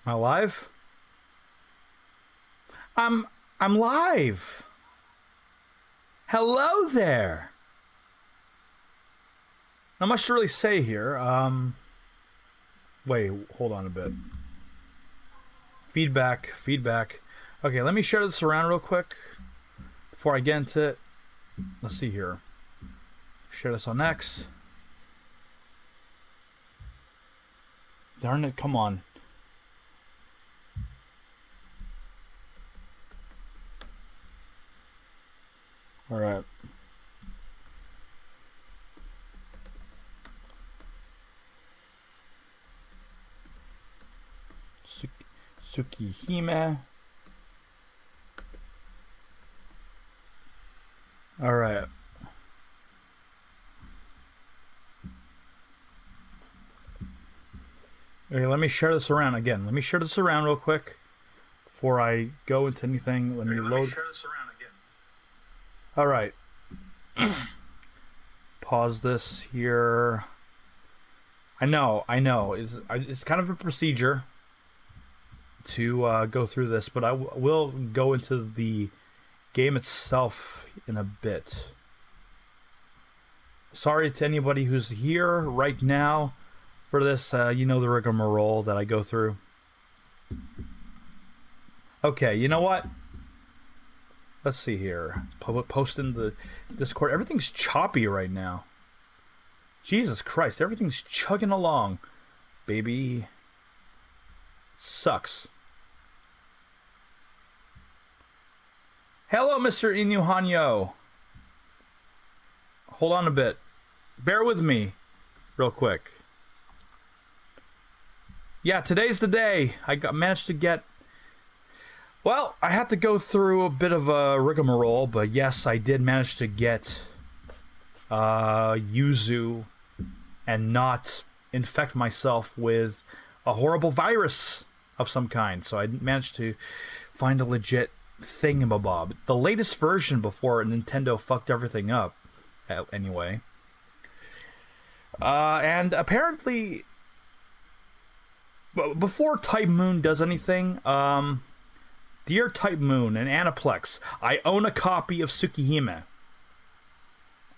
Am I live? I'm I'm live. Hello there. Not much to really say here. Wait, hold on a bit. Feedback. Okay, let me share this around real quick before I get into it. Let's see here. Share this on X. Darn it, come on. All right. Tsukihime. All right. Okay, let me share this around again. Let me share this around real quick before I go into anything. Let me load. Let me share this around again. All right. Pause this here. I know. It's kind of a procedure to go through this, but I will go into the game itself in a bit. Sorry to anybody who's here right now for this. You know the rigmarole that I go through. Okay, you know what? Let's see here. Post in the Discord. Everything's choppy right now. Jesus Christ, everything's chugging along, baby. Sucks. Hello, Mr. Inuhanyo. Hold on a bit. Bear with me real quick. Yeah, today's the day. Managed to get... Well, I had to go through a bit of a rigmarole, but yes, I did manage to get Yuzu and not infect myself with a horrible virus of some kind. So I managed to find a legit thingamabob. The latest version before Nintendo fucked everything up, anyway. And apparently, before Type Moon does anything, Dear Type Moon and Aniplex, I own a copy of Tsukihime.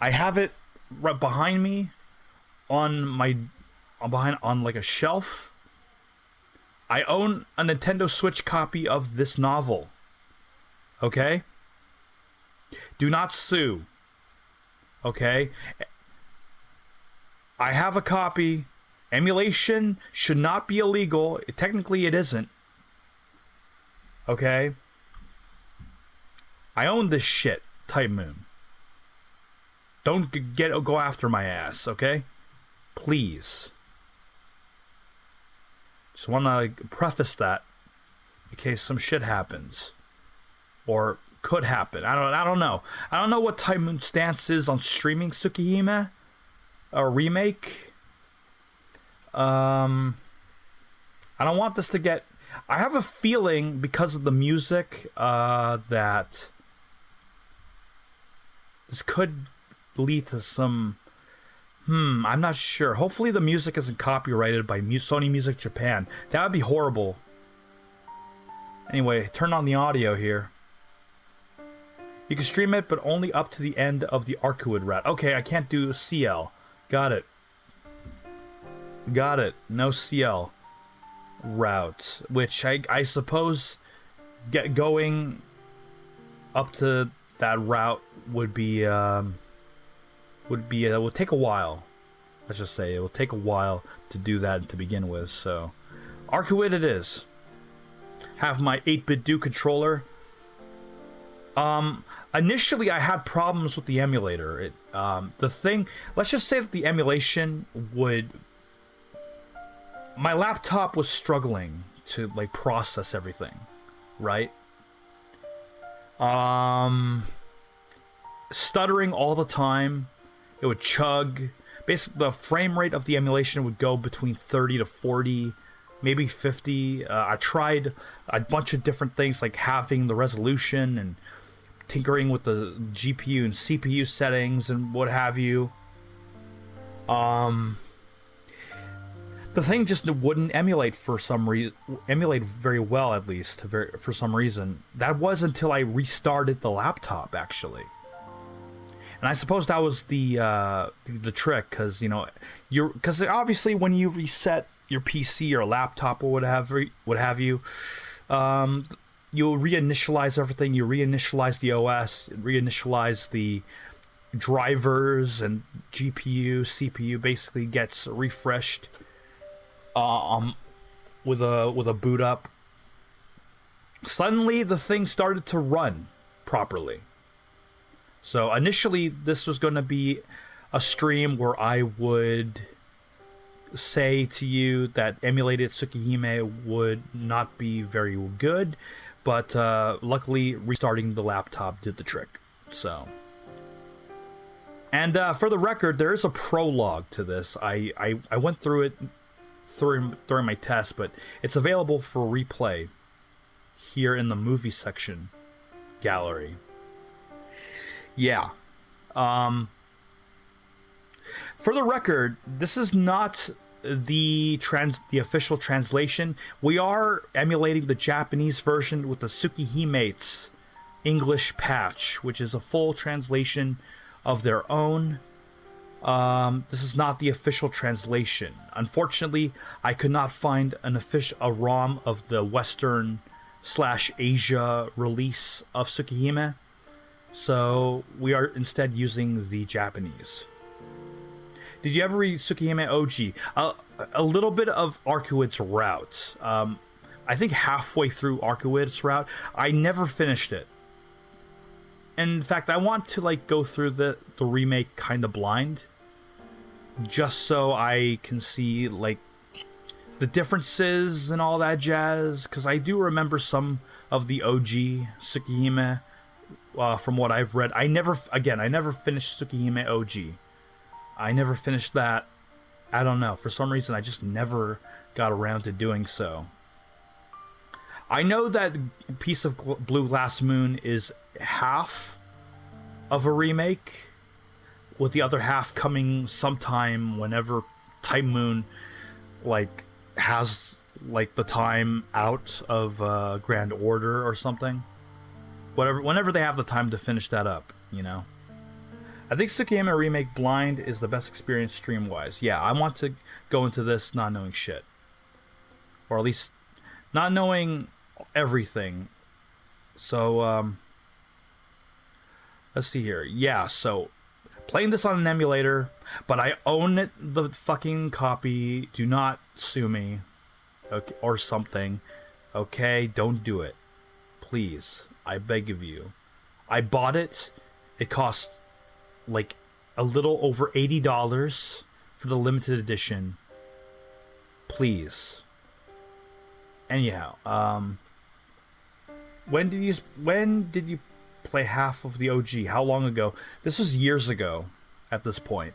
I have it right behind me on like a shelf. I own a Nintendo Switch copy of this novel. Okay? Do not sue. Okay? I have a copy. Emulation should not be illegal. Technically, it isn't. Okay? I own this shit, Type Moon. Don't go after my ass, okay? Please. Just want to preface that in case some shit happens. Or could happen. I don't know. I don't know what Type Moon's stance is on streaming Tsukihime Remake. I don't want this to get... I have a feeling because of the music that this could lead to some... I'm not sure. Hopefully the music isn't copyrighted by Sony Music Japan. That would be horrible. Anyway, turn on the audio here. You can stream it, but only up to the end of the Arcuid route. Okay, I can't do CL. Got it. No CL route, which I suppose going up to that route would take a while. Let's just say it will take a while to do that to begin with. So, Arcuid it is. Have my 8-bit do controller. Initially I had problems with the emulator. Let's just say that the emulation would... My laptop was struggling to like process everything, right? Stuttering all the time. It would chug. Basically, the frame rate of the emulation would go between 30 to 40, maybe 50. I tried a bunch of different things, like halving the resolution and tinkering with the GPU and CPU settings and what have you. The The thing just wouldn't emulate for some reason. Emulate very well, at least, for some reason. That was until I restarted the laptop, actually. And I suppose that was the trick, because because obviously when you reset your PC or laptop or what have you, you'll reinitialize everything. You reinitialize the OS, reinitialize the drivers, and GPU, CPU basically gets refreshed with a boot up. Suddenly the thing started to run properly. So initially this was going to be a stream where I would say to you that emulated Tsukihime would not be very good, but luckily restarting the laptop did the trick. So, and for the record, there is a prologue to this. I went through it during my test, but it's available for replay here in the movie section gallery. Yeah. For the record, this is not the official translation. We are emulating the Japanese version with the Tsukihime's English patch, which is a full translation of their own. This is not the official translation. Unfortunately, I could not find a ROM of the Western/Asia release of Tsukihime. So we are instead using the Japanese. Did you ever read Tsukihime OG? A little bit of Arcuit's route. I think halfway through Arcuit's route. I never finished it. In fact, I want to go through the remake kind of blind, just so I can see the differences and all that jazz. Because I do remember some of the OG Tsukihime. From what I've read, I never finished Tsukihime OG. I never finished that. I don't know. For some reason, I just never got around to doing so. I know that Piece of Blue Glass Moon is half of a remake, with the other half coming sometime whenever Type Moon has the time out of Grand Order or something. Whenever they have the time to finish that up, I think Tsukihime Remake blind is the best experience stream-wise. Yeah, I want to go into this not knowing shit. Or at least not knowing everything. So, let's see here. Yeah, so playing this on an emulator, but I own the fucking copy. Do not sue me. Okay, or something. Okay, don't do it. Please. I beg of you. I bought it. It cost a little over $80 for the limited edition. Please. Anyhow, when did you play half of the OG? How long ago? This was years ago at this point.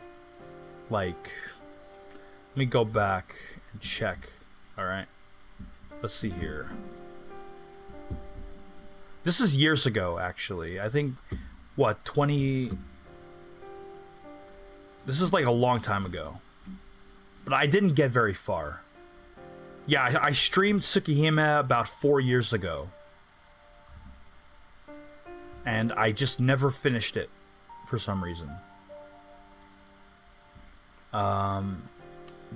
Let me go back and check. All right. Let's see here. This is years ago, actually. I think, what, 20... This is a long time ago. But I didn't get very far. Yeah, I streamed Tsukihime about 4 years ago. And I just never finished it, for some reason. But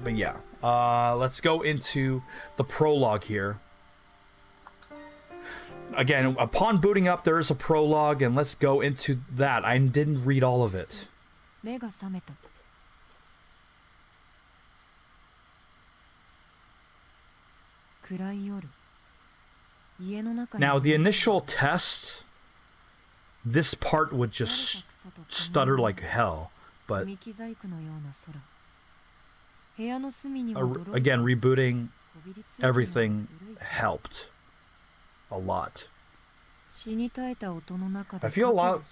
yeah. Let's go into the prologue here. Again, upon booting up, there is a prologue, and let's go into that. I didn't read all of it. Now, the initial test, this part would just stutter like hell, but again, rebooting everything helped a lot. I feel a lot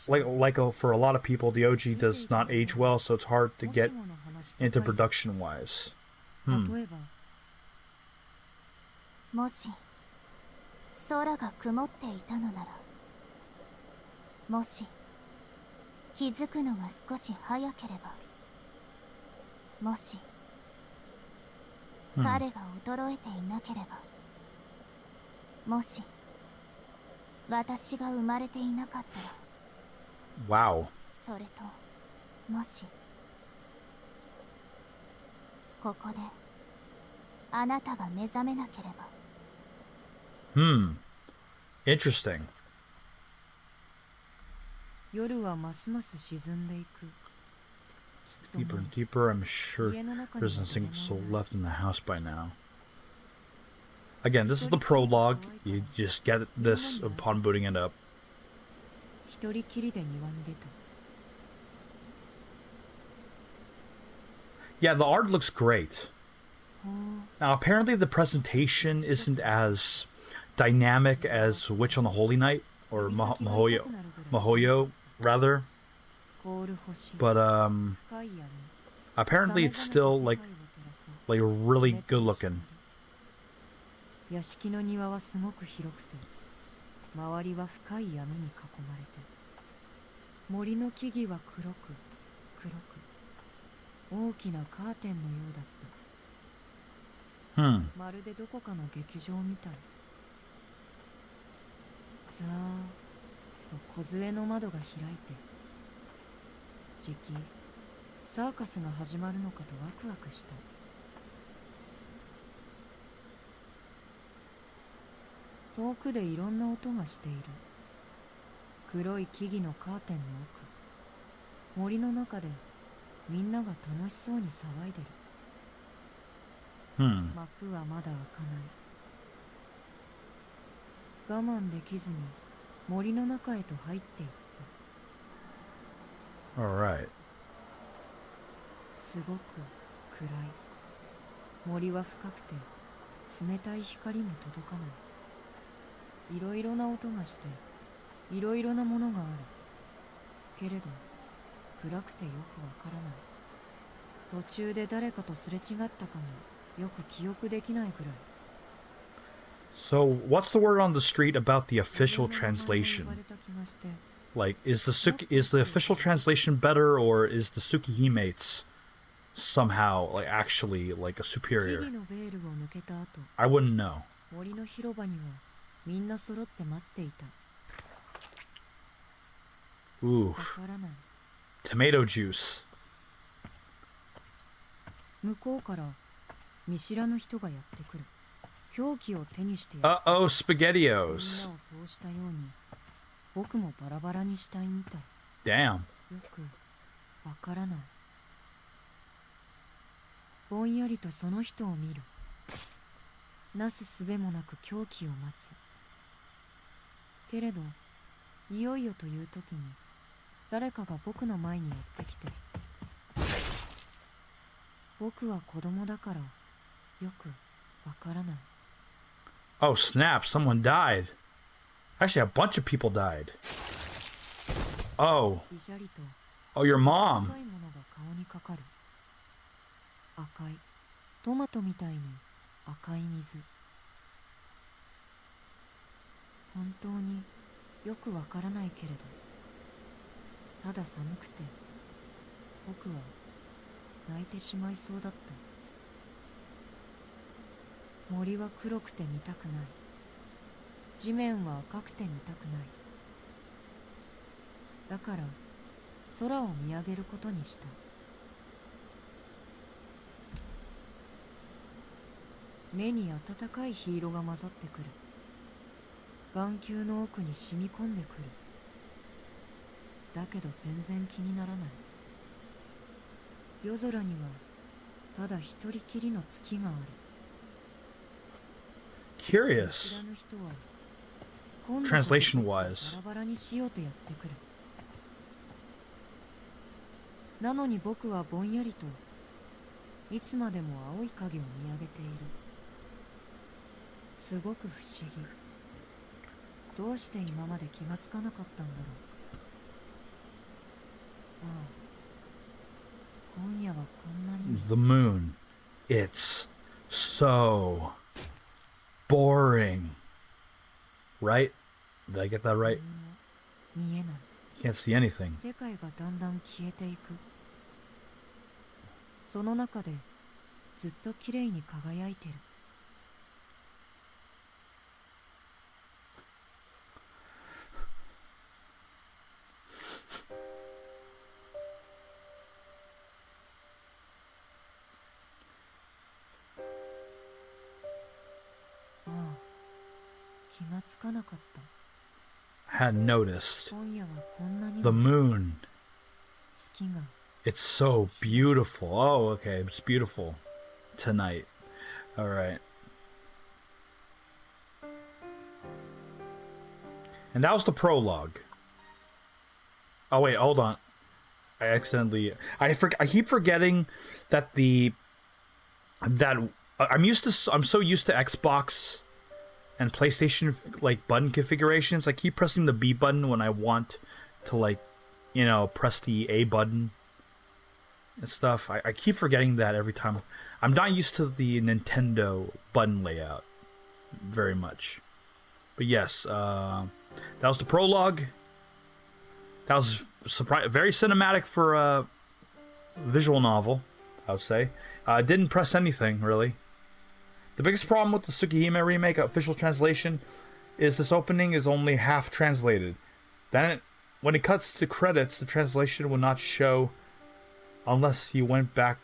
for a lot of people, the OG does not age well, so it's hard to get into production wise. もし空が曇っていたのなら、もし気づくのが少し早ければ、もし彼が衰えていなければ、もし私が生まれていなかったら、 Wow. それともしここであなたが目覚めなければ。 Interesting. 夜はますます沈んでいく。 Deeper and deeper. I'm sure there isn't a single soul left in the house by now. Again, this is the prologue. You just get this upon booting it up. 一人きりで庭に出た。 Yeah, the art looks great. Now, apparently the presentation isn't as dynamic as Witch on the Holy Night, or Mahoyo, rather. 凍る星、 But 深い闇、 apparently it's still like really good looking. 屋敷の庭はすごく広くて、周りは深い闇に囲まれて、森の木々は黒く大きなカーテンのようだった。まるでどこかの劇場みたい。ざーっと梢の窓が開いて、じきサーカスが始まるのかとワクワクした。遠くでいろんな音がしている。黒い木々のカーテンの奥、森の中でみんなが楽しそうに騒いでる。幕はまだ開かない。我慢できずに森の中へと入っていった。 Alright. すごく暗い。森は深くて冷たい光も届かない。いろいろな音がして、いろいろなものがある。けれど暗くてよくわからない。途中で誰かとすれ違ったかもよく記憶できないくらい。 So, what's the word on the street about the official translation? Like, is the official translation better, or is the Tsukihime's somehow like actually like a superior? I wouldn't know. 森の広場にはみんな揃って待っていた。 Oof. わからない。 Tomato juice. 向こうから見知らぬ人がやってくる。凶器を手にしてやる。Uh-oh, みんなを SpaghettiOs. そうしたように僕もバラバラにしたいみたい。 Damn. よくわからない。ぼんやりとその人を見る。なすすべもなく凶器を待つ。けれどいよいよという時に誰かが僕の前にやってきて、僕は子供だからよくわからない。 Oh, snap. Someone died. Actually, a bunch of people died. Oh. びしゃりと Oh, your mom. 赤いものが顔にかかる。赤いトマトみたいに赤い水。本当によくわからないけれど、ただ寒くて僕は泣いてしまいそうだった。森は黒くて見たくない。地面は赤くて見たくない。だから空を見上げることにした。目に温かい火色が混ざってくる。眼球の奥に染み込んでくる。だけど全然気にならない。夜空にはただ一人きりの月がある。 Curious. 知らぬ人は今度こそ Translation-wise. バラバラにしようとやってくる。なのに僕はぼんやりといつまでも青い影を見上げている。すごく不思議。どうして今まで気がつかなかったんだろう。ああ、今夜はこんなに。 The moon. It's so boring. Right? Did I get that right? 何も見えない。 Can't see anything. 世界がだんだん消えていく。その中でずっと綺麗に輝いてる。ああ、気がつかなかった。 Had noticed 今夜はこんなに the も moon. 月が It's so beautiful. Oh, okay. It's beautiful tonight. All right. And that was the prologue. Oh wait, hold on. I accidentally I keep forgetting that I'm so used to Xbox and PlayStation like button configurations. I keep pressing the B button when I want to, like, you know, press the A button and stuff. I keep forgetting that every time. I'm not used to the Nintendo button layout very much. But yes, that was the prologue. That was very cinematic for a visual novel, I would say. Didn't press anything, really. The biggest problem with the Tsukihime Remake official translation is this opening is only half translated. Then, when it cuts to credits, the translation will not show unless you went back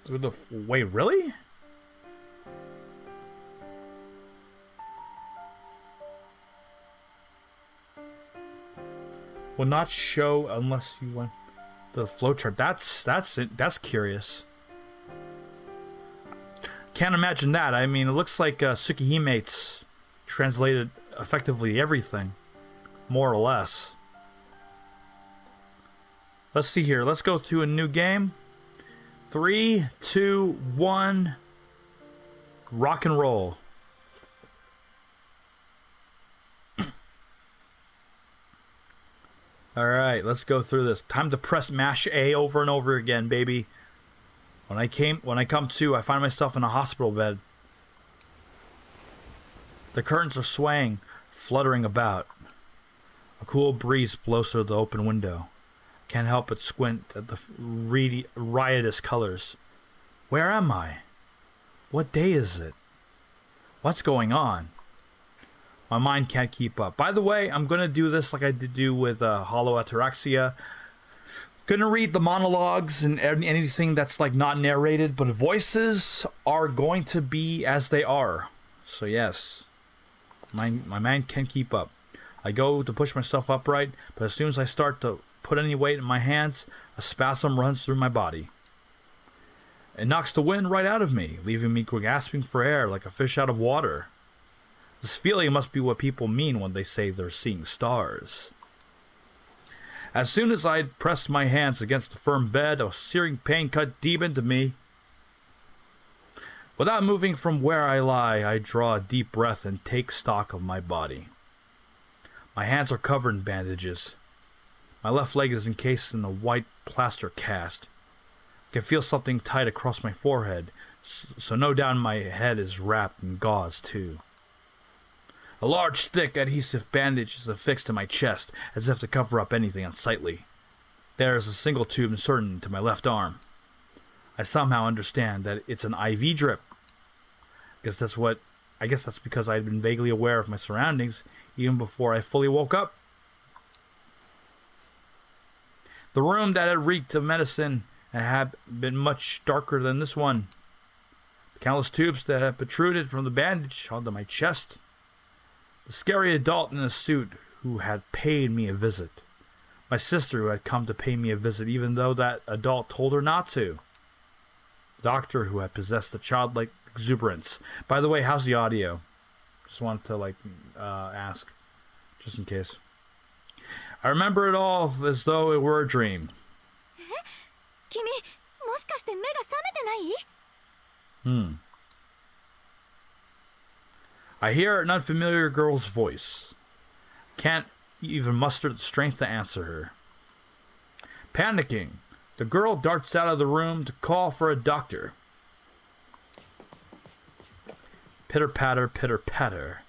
through the... Wait, really? Will not show unless you went the flowchart. That's curious. Can't imagine that. I mean, it looks like Tsukihime's translated effectively everything, more or less. Let's see here. Let's go to a new game. 3, 2, 1. Rock and roll. Alright, let's go through this. Time to press mash A over and over again, baby. When I come to, I find myself in a hospital bed. The curtains are swaying, fluttering about. A cool breeze blows through the open window. Can't help but squint at the riotous colors. Where am I? What day is it? What's going on? My mind can't keep up. By the way, I'm going to do this like I did do with Hollow Ataraxia. Gonna read the monologues and anything that's like not narrated, but voices are going to be as they are. So yes, my mind can't keep up. I go to push myself upright, but as soon as I start to put any weight in my hands, a spasm runs through my body. It knocks the wind right out of me, leaving me gasping for air like a fish out of water. This feeling must be what people mean when they say they're seeing stars. As soon as I'd pressed my hands against the firm bed, a searing pain cut deep into me. Without moving from where I lie, I draw a deep breath and take stock of my body. My hands are covered in bandages. My left leg is encased in a white plaster cast. I can feel something tight across my forehead, so no doubt my head is wrapped in gauze too. A large, thick, adhesive bandage is affixed to my chest, as if to cover up anything unsightly. There is a single tube inserted into my left arm. I somehow understand that it's an IV drip. I guess that's because I had been vaguely aware of my surroundings even before I fully woke up. The room that had reeked of medicine had been much darker than this one. The countless tubes that had protruded from the bandage onto my chest. The scary adult in a suit who had paid me a visit. My sister who had come to pay me a visit even though that adult told her not to. The doctor who had possessed the childlike exuberance. By the way, how's the audio? Just wanted to ask, just in case. I remember it all as though it were a dream. 君、もしかして目が覚めてない？ I hear an unfamiliar girl's voice. Can't even muster the strength to answer her. Panicking, the girl darts out of the room to call for a doctor. Pitter-patter, pitter-patter.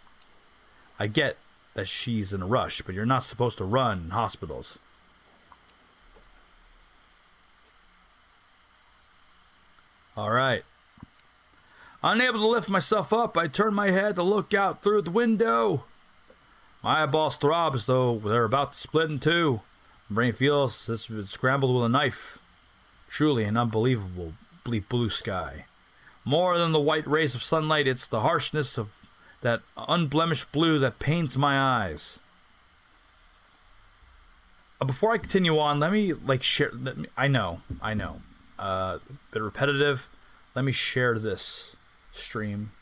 I get that she's in a rush, but you're not supposed to run in hospitals. Alright. Unable to lift myself up, I turn my head to look out through the window. My eyeballs throb as though they're about to split in two. My brain feels as if it's scrambled with a knife. Truly an unbelievable blue sky. More than the white rays of sunlight, it's the harshness of that unblemished blue that pains my eyes. Before I continue on, let me share. I know. A bit repetitive. Let me share this stream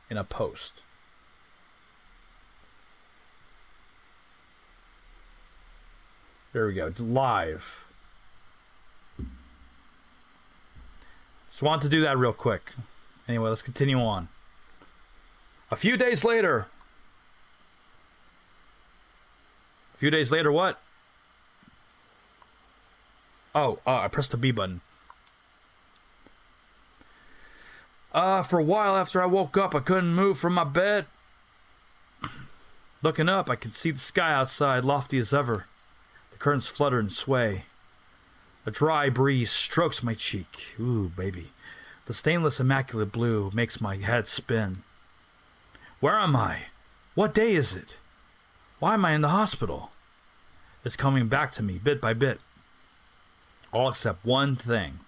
in a post. There we go. Live. Just want to do that real quick. Anyway, let's continue on. A few days later. A few days later, what? Oh, I pressed the B button. For a while after I woke up, I couldn't move from my bed. Looking up, I could see the sky outside, lofty as ever. The curtains flutter and sway. A dry breeze strokes my cheek. Ooh, baby. The stainless, immaculate blue makes my head spin. Where am I? What day is it? Why am I in the hospital? It's coming back to me, bit by bit. All except one thing.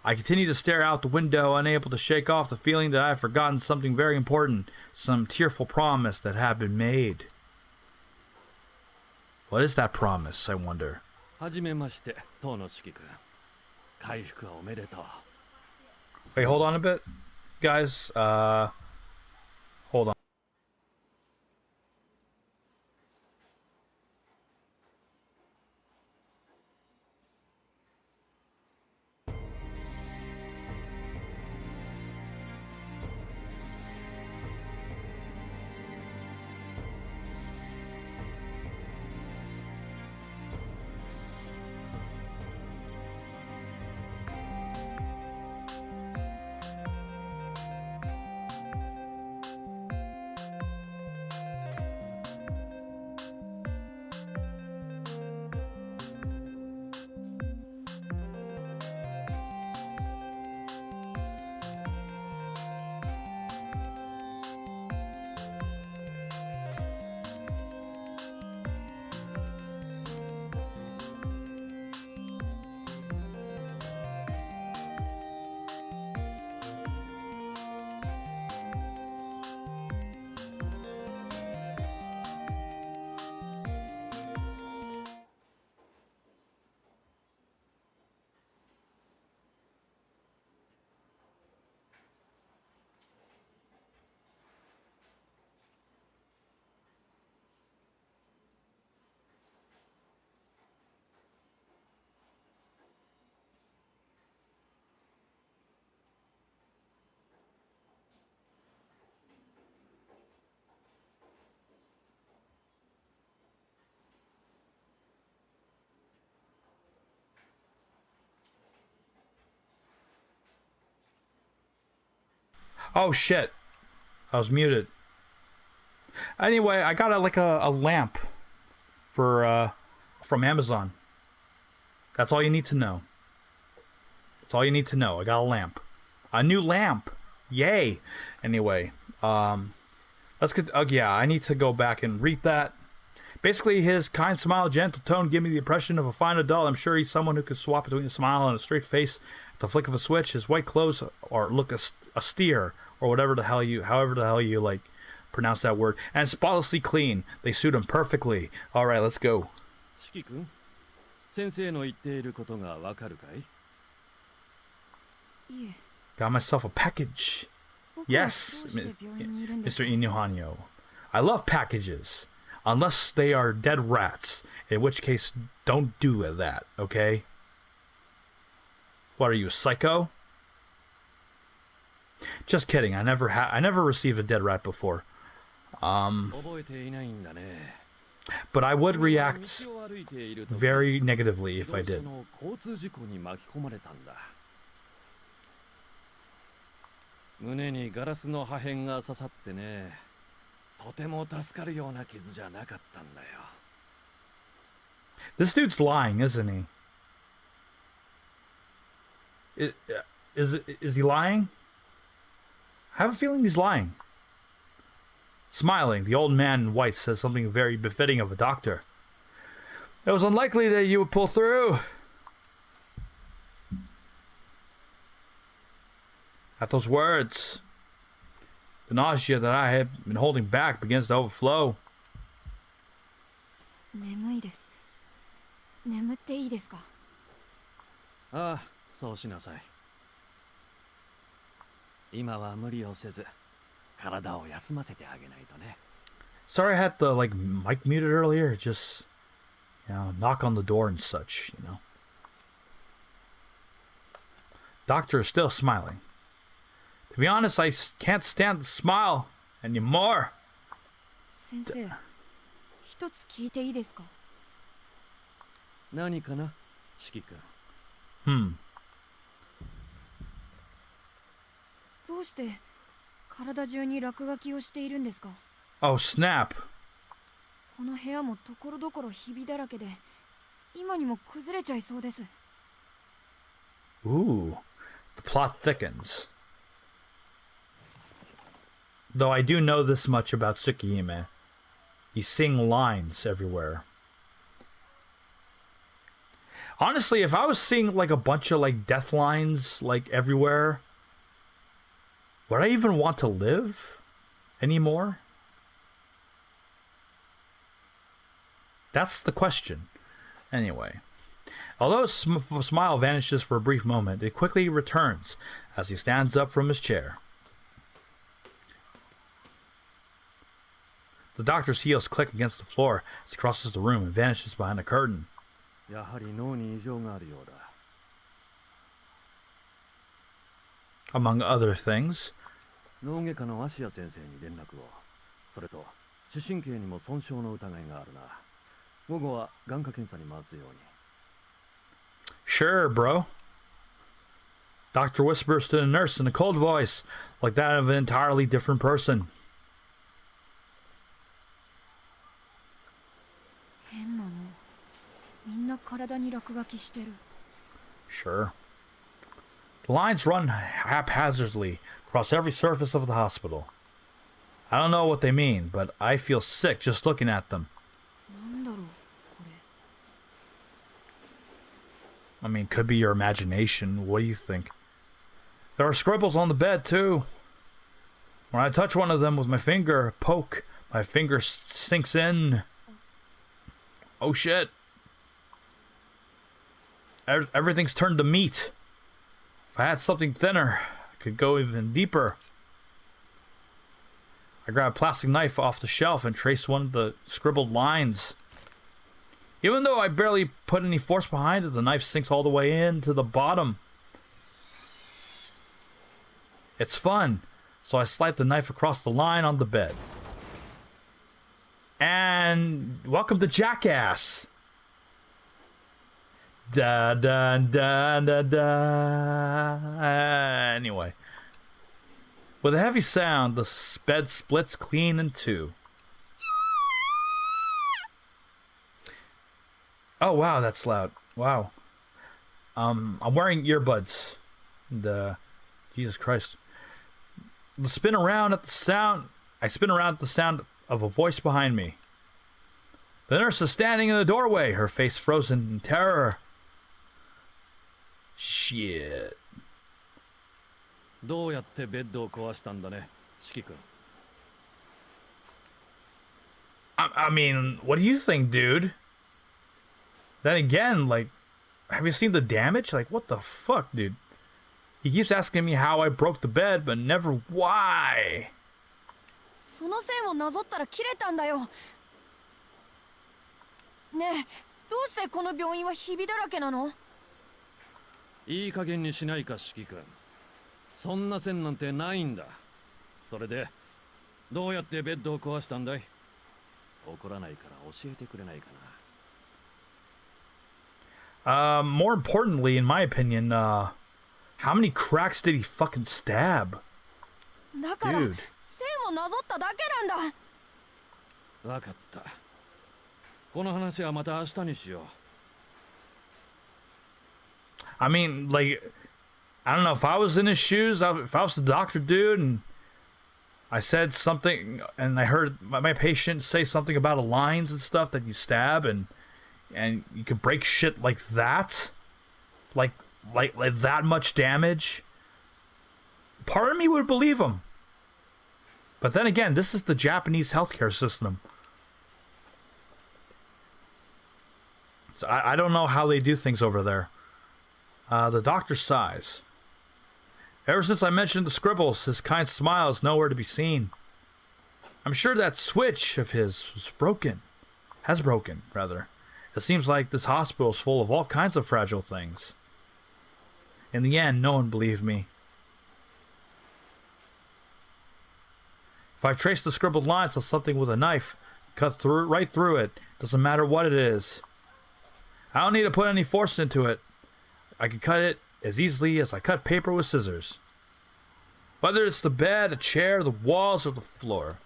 I continue to stare out the window, unable to shake off the feeling that I have forgotten something very important, some tearful promise that had been made. What is that promise, I wonder? Wait, hold on a bit. Guys, hold on. Oh shit. I was muted. Anyway, I got a lamp for from Amazon. That's all you need to know. That's all you need to know. I got a lamp. A new lamp. Yay. Anyway, let's get yeah, I need to go back and read that. Basically, his kind smile, gentle tone give me the impression of a fine adult. I'm sure he's someone who could swap between a smile and a straight face at the flick of a switch. His white clothes or look austere, or however the hell you like pronounce that word, and spotlessly clean. They suit him perfectly. All right, let's go. Shiki-kun, sensei no itteiru koto ga wakaru kai? Got myself a package. Yes, Mr. Inuhanyo. I love packages. Unless they are dead rats, in which case, don't do that, okay? What are you, a psycho? Just kidding. I never received a dead rat before. But I would react very negatively if I did. 胸にガラスの破片が刺さってね、とても助かるような傷じゃなかったんだよ。This dude's lying, isn't he? Is he lying? I have a feeling he's lying. Smiling, the old man in white says something very befitting of a doctor. It was unlikely that you would pull through. At those words, the nausea that I had been holding back begins to overflow. 眠いです。眠っていいですか？ああ、そうしなさい。今は無理をせず、体を休ませてあげないとね。Sorry I had the mic muted earlier. Just, knock on the door and such, Doctor is still smiling. To be honest, I can't stand the smile anymore. 先生、一つ聞いていいですか？何かな、四季君。どうして体中に落書きをしているんですか？ Oh, snap. この部屋もところどころひびだらけで、今にも崩れちゃいそうです。Ooh, the plot thickens. Though I do know this much about Tsukihime. He's seeing lines everywhere. Honestly, if I was seeing a bunch of death lines everywhere, would I even want to live anymore? That's the question. Anyway, although his smile vanishes for a brief moment, it quickly returns as he stands up from his chair. The doctor's heels click against the floor as he crosses the room and vanishes behind a curtain. やはり脳に異常があるようだ。Among other things, 脳外科の芦谷先生に連絡を。それと、視神経にも損傷の疑いがあるな。午後は眼科検査に回すように。sure, bro. Doctor whispers to the nurse in a cold voice, like that of an entirely different person. 変なの。みんな体に落書きしてる。Sure. The lines run haphazardly across every surface of the hospital. I don't know what they mean, but I feel sick just looking at them. なんだろう、これ。I mean, could be your imagination. What do you think? There are scribbles on the bed, too. When I touch one of them with my finger, poke, my finger sinks in. Oh shit. Everything's turned to meat. If I had something thinner, I could go even deeper. I grab a plastic knife off the shelf and trace one of the scribbled lines. Even though I barely put any force behind it, the knife sinks all the way into the bottom. It's fun, so I slide the knife across the line on the bed. And welcome to Jackass. Da da da da da. Anyway, with a heavy sound, the bed splits clean in two. Oh wow, that's loud. Wow. I'm wearing earbuds. Jesus Christ. I spin around at the sound of a voice behind me. The nurse is standing in the doorway, her face frozen in terror. Shit. どうやってベッドを壊したんだね、四季君。I mean, what do you think, dude? Then again, have you seen the damage? What the fuck, dude? He keeps asking me how I broke the bed, but never why. その線をなぞったら切れたんだよ。ねえ、どうしてこの病院はひびだらけなの？いい加減にしないか、四季君。そんな線なんてないんだ。それで、どうやってベッドを壊したんだい？怒らないから教えてくれないかな。More importantly, in my opinion, how many cracks did he fucking stab? だから、 Dude. 線をなぞっただけなんだ。わかった。この話はまた明日にしよう。I mean, I don't know, if I was in his shoes, if I was the doctor dude, and I said something, and I heard my patient say something about lines and stuff that you stab, and you could break shit like that, like that much damage. Part of me would believe him, but then again, this is the Japanese healthcare system. So I don't know how they do things over there. The doctor sighs. Ever since I mentioned the scribbles, his kind smile is nowhere to be seen. I'm sure that switch of his was broken. Has broken, rather. It seems like this hospital is full of all kinds of fragile things. In the end, no one believed me. If I trace the scribbled lines on something with a knife, it cuts right through it. Doesn't matter what it is. I don't need to put any force into it. I can cut it as easily as I cut paper with scissors. Whether it's the bed, a chair, the walls, or the floor.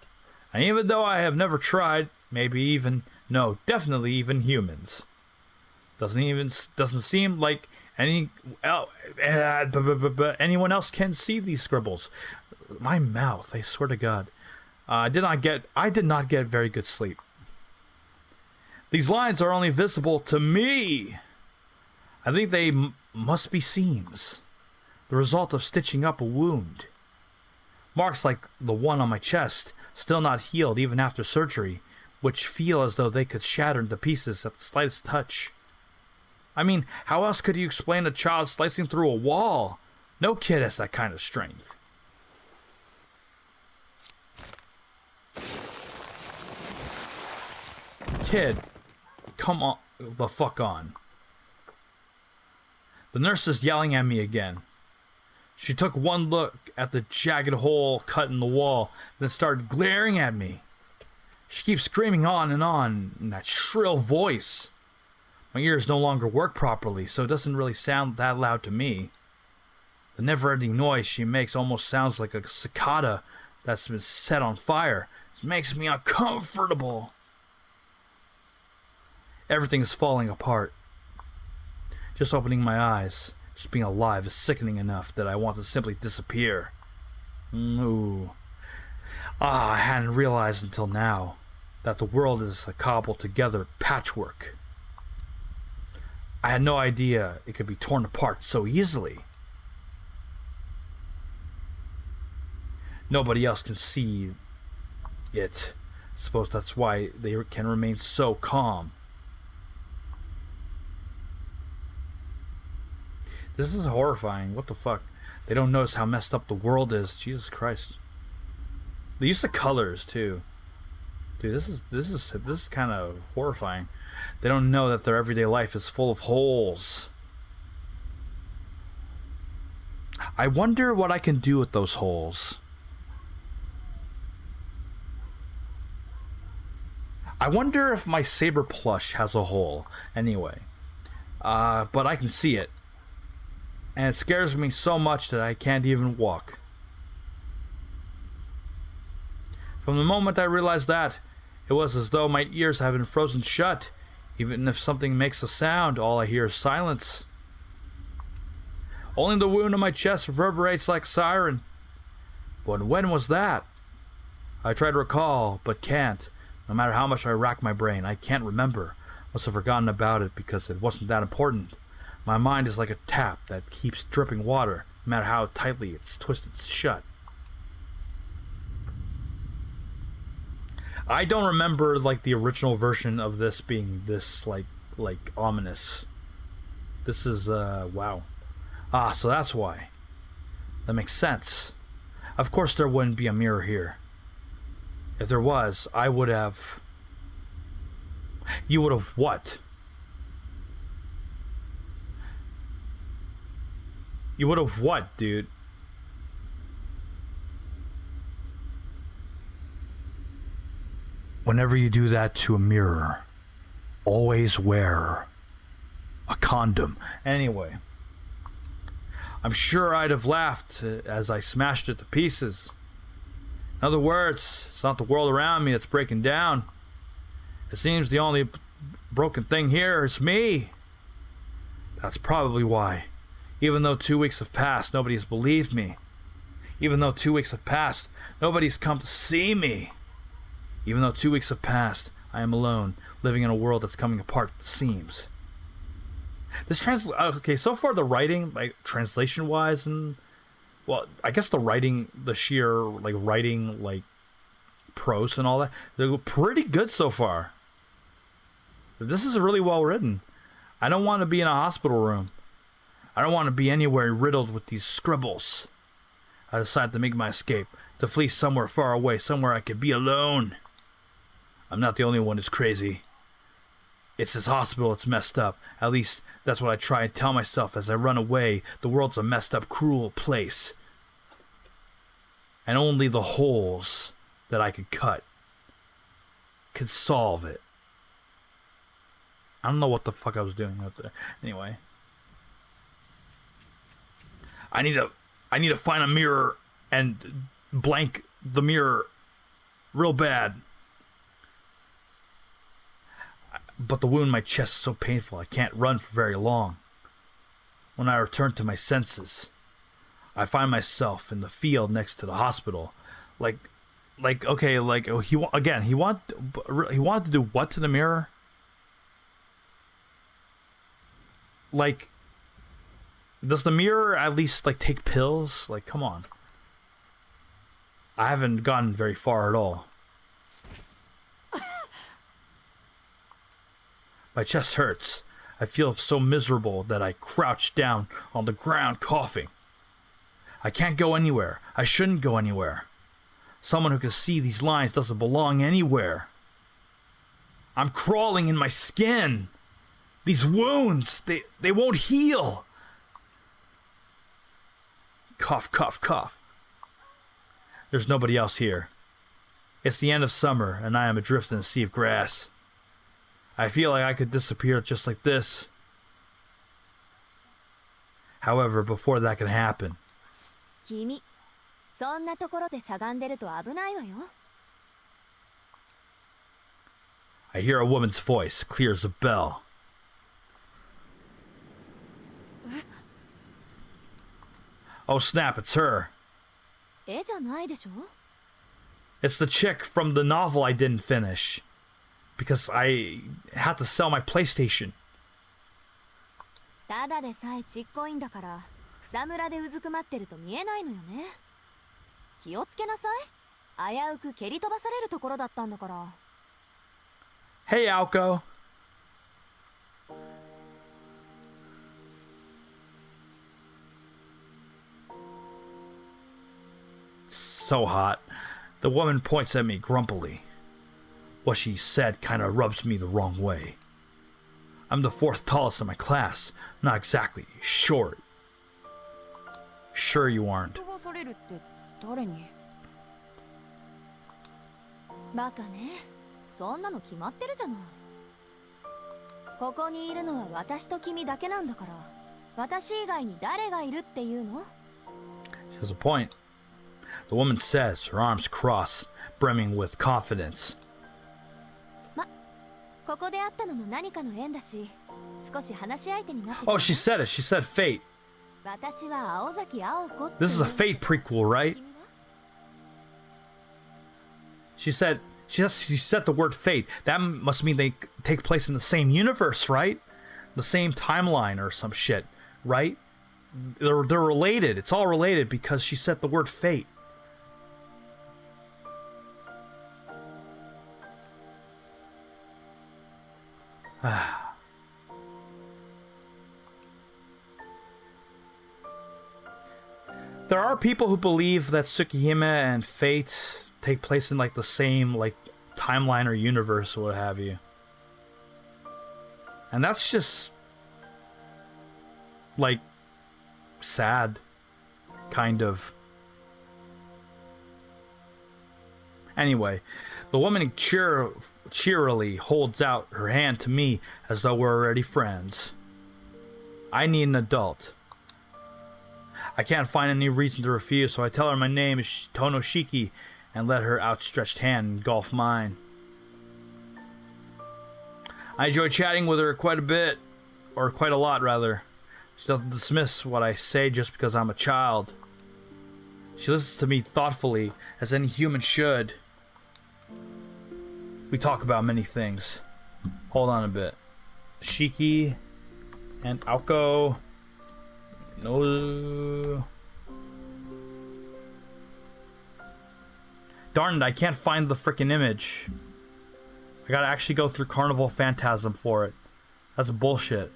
And even though I have never tried, definitely even humans. Doesn't seem like anyone else can see these scribbles. My mouth, I swear to God. I did not get very good sleep. These lines are only visible to me. I think they must be seams, the result of stitching up a wound. Marks like the one on my chest, still not healed even after surgery, which feel as though they could shatter into pieces at the slightest touch. I mean, how else could you explain a child slicing through a wall? No kid has that kind of strength. Kid, come on, the fuck on. The nurse is yelling at me again. She took one look at the jagged hole cut in the wall, then started glaring at me. She keeps screaming on in that shrill voice. My ears no longer work properly, so it doesn't really sound that loud to me. The never-ending noise she makes almost sounds like a cicada that's been set on fire. It makes me uncomfortable. Everything is falling apart. Just opening my eyes, just being alive is sickening enough that I want to simply disappear. Ooh. I hadn't realized until now that the world is a cobbled together patchwork. I had no idea it could be torn apart so easily. Nobody else can see it. I suppose that's why they can remain so calm. This is horrifying. What the fuck? They don't notice how messed up the world is. Jesus Christ. The use of colors too. Dude, this is kind of horrifying. They don't know that their everyday life is full of holes. I wonder what I can do with those holes. I wonder if my saber plush has a hole anyway. But I can see it. And it scares me so much that I can't even walk. From the moment I realized that, it was as though my ears have been frozen shut. Even if something makes a sound, all I hear is silence. Only the wound on my chest reverberates like a siren. But when was that? I try to recall, but can't. No matter how much I rack my brain, I can't remember. Must have forgotten about it because it wasn't that important. My mind is like a tap that keeps dripping water, no matter how tightly it's twisted shut. I don't remember like the original version of this being this like ominous. This is wow. So that's why. That makes sense. Of course there wouldn't be a mirror here. If there was, I would have... You would have what? You would have what, dude? Whenever you do that to a mirror, always wear a condom. Anyway, I'm sure I'd have laughed as I smashed it to pieces. In other words, it's not the world around me that's breaking down. It seems the only broken thing here is me. That's probably why. Even though 2 weeks have passed, nobody has believed me. Even though 2 weeks have passed, nobody's come to see me. Even though 2 weeks have passed, I am alone, living in a world that's coming apart at the seams. This okay, so far the writing, like translation-wise, and well, I guess the writing, the sheer like writing, like prose and all that, they're pretty good so far. This is really well written. I don't want to be in a hospital room. I don't want to be anywhere riddled with these scribbles. I decided to make my escape, to flee somewhere far away, somewhere I could be alone. I'm not the only one who's crazy. It's this hospital that's messed up. At least that's what I try and tell myself as I run away. The world's a messed up, cruel place. And only the holes that I could cut could solve it. I don't know what the fuck I was doing out there. Anyway. I need to find a mirror and blank the mirror real bad. But the wound in my chest is so painful I can't run for very long. When I return to my senses, I find myself in the field next to the hospital. He wanted to do what to the mirror? Like, does the mirror at least like take pills? Like, come on. I haven't gotten very far at all. My chest hurts. I feel so miserable that I crouch down on the ground coughing. I can't go anywhere. I shouldn't go anywhere. Someone who can see these lines doesn't belong anywhere. I'm crawling in my skin. These wounds, they won't heal. Cough, cough, cough. There's nobody else here. It's the end of summer, and I am adrift in a sea of grass. I feel like I could disappear just like this. However, before that can happen, 君、そんなところでしゃがんでると危ないわよ。 I hear a woman's voice, clear as a bell. Oh snap, it's her. 絵じゃないでしょ? It's the chick from the novel I didn't finish. Because I had to sell my PlayStation. ただでさえちっこいんだから、草むらでうずくまってると見えないのよね。気をつけなさい。危うく蹴り飛ばされるところだったんだから。Hey, Aoko. So hot. The woman points at me grumpily. What she said kind of rubs me the wrong way. I'm the fourth tallest in my class. Not exactly short. Sure you aren't. バカね。そんなの決まってるじゃない。ここにいるのは私と君だけなんだから。私以外に誰がいるっていうの? She has a point. The woman says, her arms crossed, brimming with confidence. ここで会ったのも何かの縁だし、少し話し相手になって。 Oh, she said it. She said fate. 私は青崎青子って。 This is a fate prequel, right? She said the word fate. That must mean they take place in the same universe, right? The same timeline or some shit, right? They're related. It's all related because she said the word fate. There are people who believe that Tsukihime and Fate take place in like the same like timeline or universe or what have you. And that's just like sad, kind of. Anyway, the woman cheerily holds out her hand to me as though we're already friends. I need an adult. I can't find any reason to refuse, so I tell her my name is Tonoshiki and let her outstretched hand engulf mine. I enjoy chatting with her quite a bit, or quite a lot rather. She doesn't dismiss what I say just because I'm a child. She listens to me thoughtfully, as any human should. We talk about many things. Hold on a bit. Shiki and Aoko. No. Darn it, I can't find the frickin' image. I gotta actually go through Carnival Phantasm for it. That's bullshit.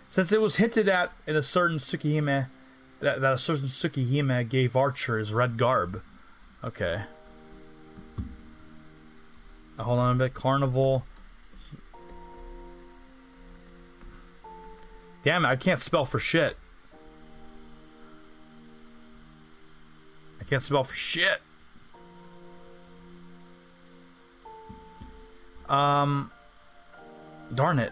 Since it was hinted at in a certain Tsukihime, that a certain Tsukihime gave archers red garb. Okay. Hold on a bit. Carnival. Damn it, I can't spell for shit. I can't spell for shit. Darn it.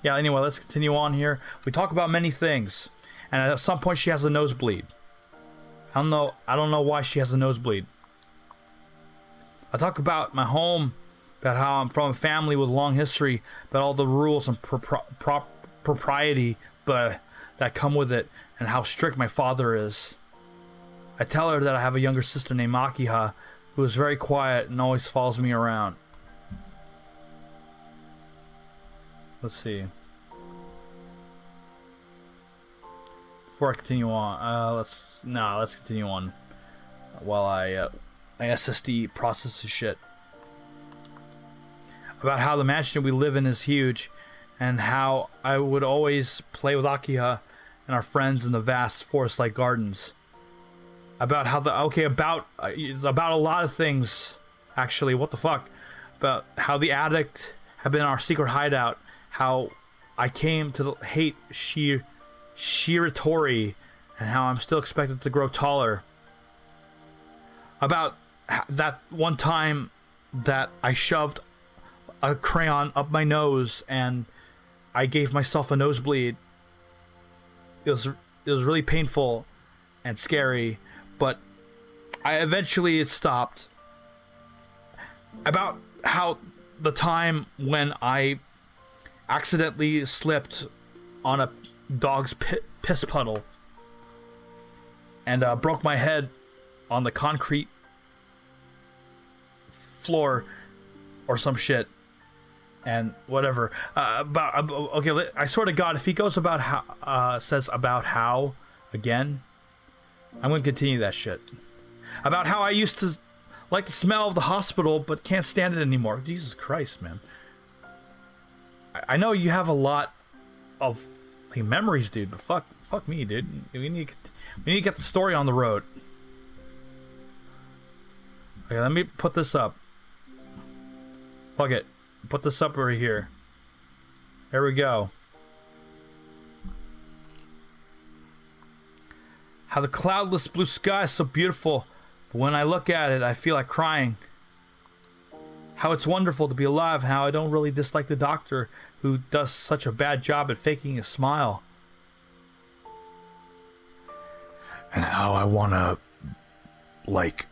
Yeah, anyway, let's continue on here. We talk about many things. And at some point she has a nosebleed. I don't know why she has a nosebleed. I talk about my home, about how I'm from a family with a long history, about all the rules and propriety that come with it, and how strict my father is. I tell her that I have a younger sister named Akiha, who is very quiet and always follows me around. Let's see. Before I continue on, let's continue on while I SSD processes shit. About how the mansion we live in is huge, and how I would always play with Akiha and our friends in the vast forest-like gardens. About how about a lot of things, actually. What the fuck? About how the attic had been our secret hideout. How I came to hate Shiratori, and how I'm still expected to grow taller. About that one time that I shoved a crayon up my nose and I gave myself a nosebleed. It was really painful and scary, but it stopped. About how the time when I accidentally slipped on a dog's piss puddle and broke my head on the concrete floor or some shit, and whatever. Okay, I swear to God, if he goes about how says about how again, I'm gonna continue that shit. About how I used to like the smell of the hospital but can't stand it anymore. Jesus Christ, man. I know you have a lot of memories, dude, but fuck me, dude. We need to get the story on the road. Okay, let me put this up. Fuck it. Put this up right here. There we go. How the cloudless blue sky is so beautiful, but when I look at it, I feel like crying. How it's wonderful to be alive, how I don't really dislike the doctor who does such a bad job at faking a smile. And how I wanna, like,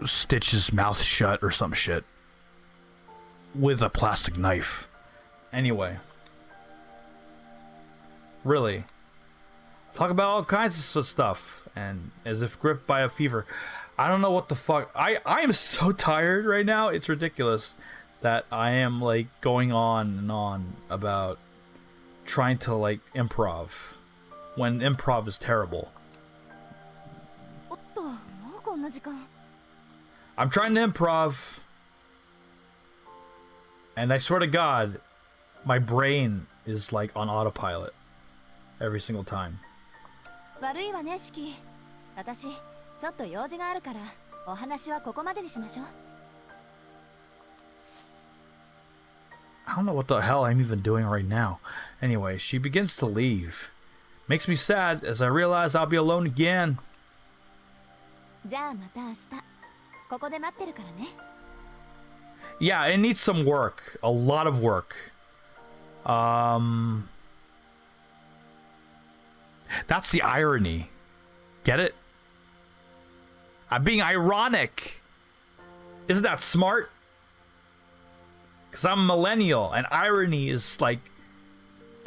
stitch his mouth shut or some shit with a plastic knife. Anyway. Really. Talk about all kinds of stuff, and as if gripped by a fever. I don't know what the fuck. I am so tired right now. It's ridiculous that I am like going on and on about trying to like improv when improv is terrible. I'm trying to improv, and I swear to God, my brain is like on autopilot every single time. 悪いわね、シキ。私、ちょっと用事があるから、お話はここまでにしましょう。I don't know what the hell I'm even doing right now. Anyway, she begins to leave. Makes me sad as I realize I'll be alone again. じゃあまた明日。ここで待ってるからね。Yeah, it needs some work. A lot of work. That's the irony. Get it? I'm being ironic. Isn't that smart? Because I'm a millennial, and irony is like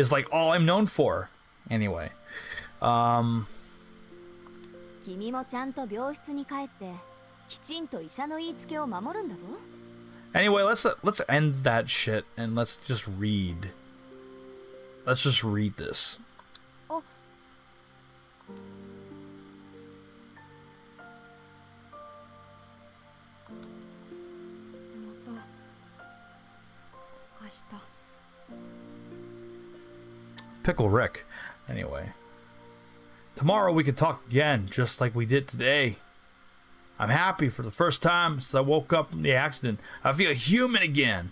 is like all I'm known for. Anyway, 君もちゃんと病室に帰ってきちんと医者の言いつけを守るんだぞ。 anyway, let's end that shit and let's just read. Let's just read this. あ、また明日。 Pickle Rick. Anyway. Tomorrow we can talk again, just like we did today. I'm happy for the first time since I woke up from the accident. I feel human again.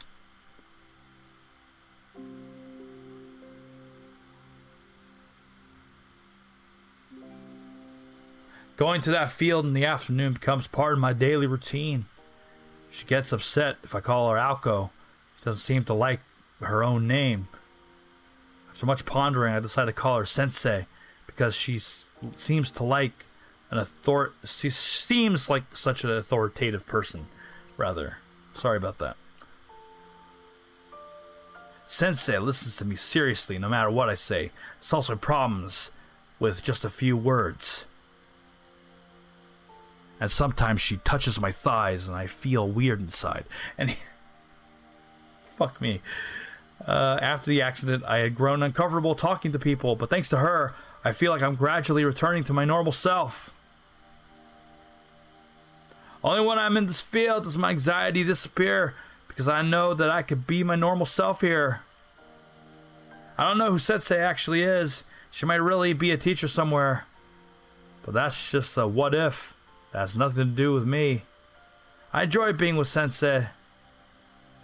Going to that field in the afternoon becomes part of my daily routine. She gets upset if I call her Aoko. She doesn't seem to like her own name. After much pondering, I decided to call her Sensei because she seems to like she seems like such an authoritative person, rather. Sorry about that. Sensei listens to me seriously no matter what I say. Solves my problems with just a few words. And sometimes she touches my thighs and I feel weird inside. And fuck me. After the accident, I had grown uncomfortable talking to people, but thanks to her, I feel like I'm gradually returning to my normal self. Only when I'm in this field does my anxiety disappear, because I know that I could be my normal self here. I don't know who Sensei actually is. She might really be a teacher somewhere. But that's just a what if. That has nothing to do with me. I enjoy being with Sensei.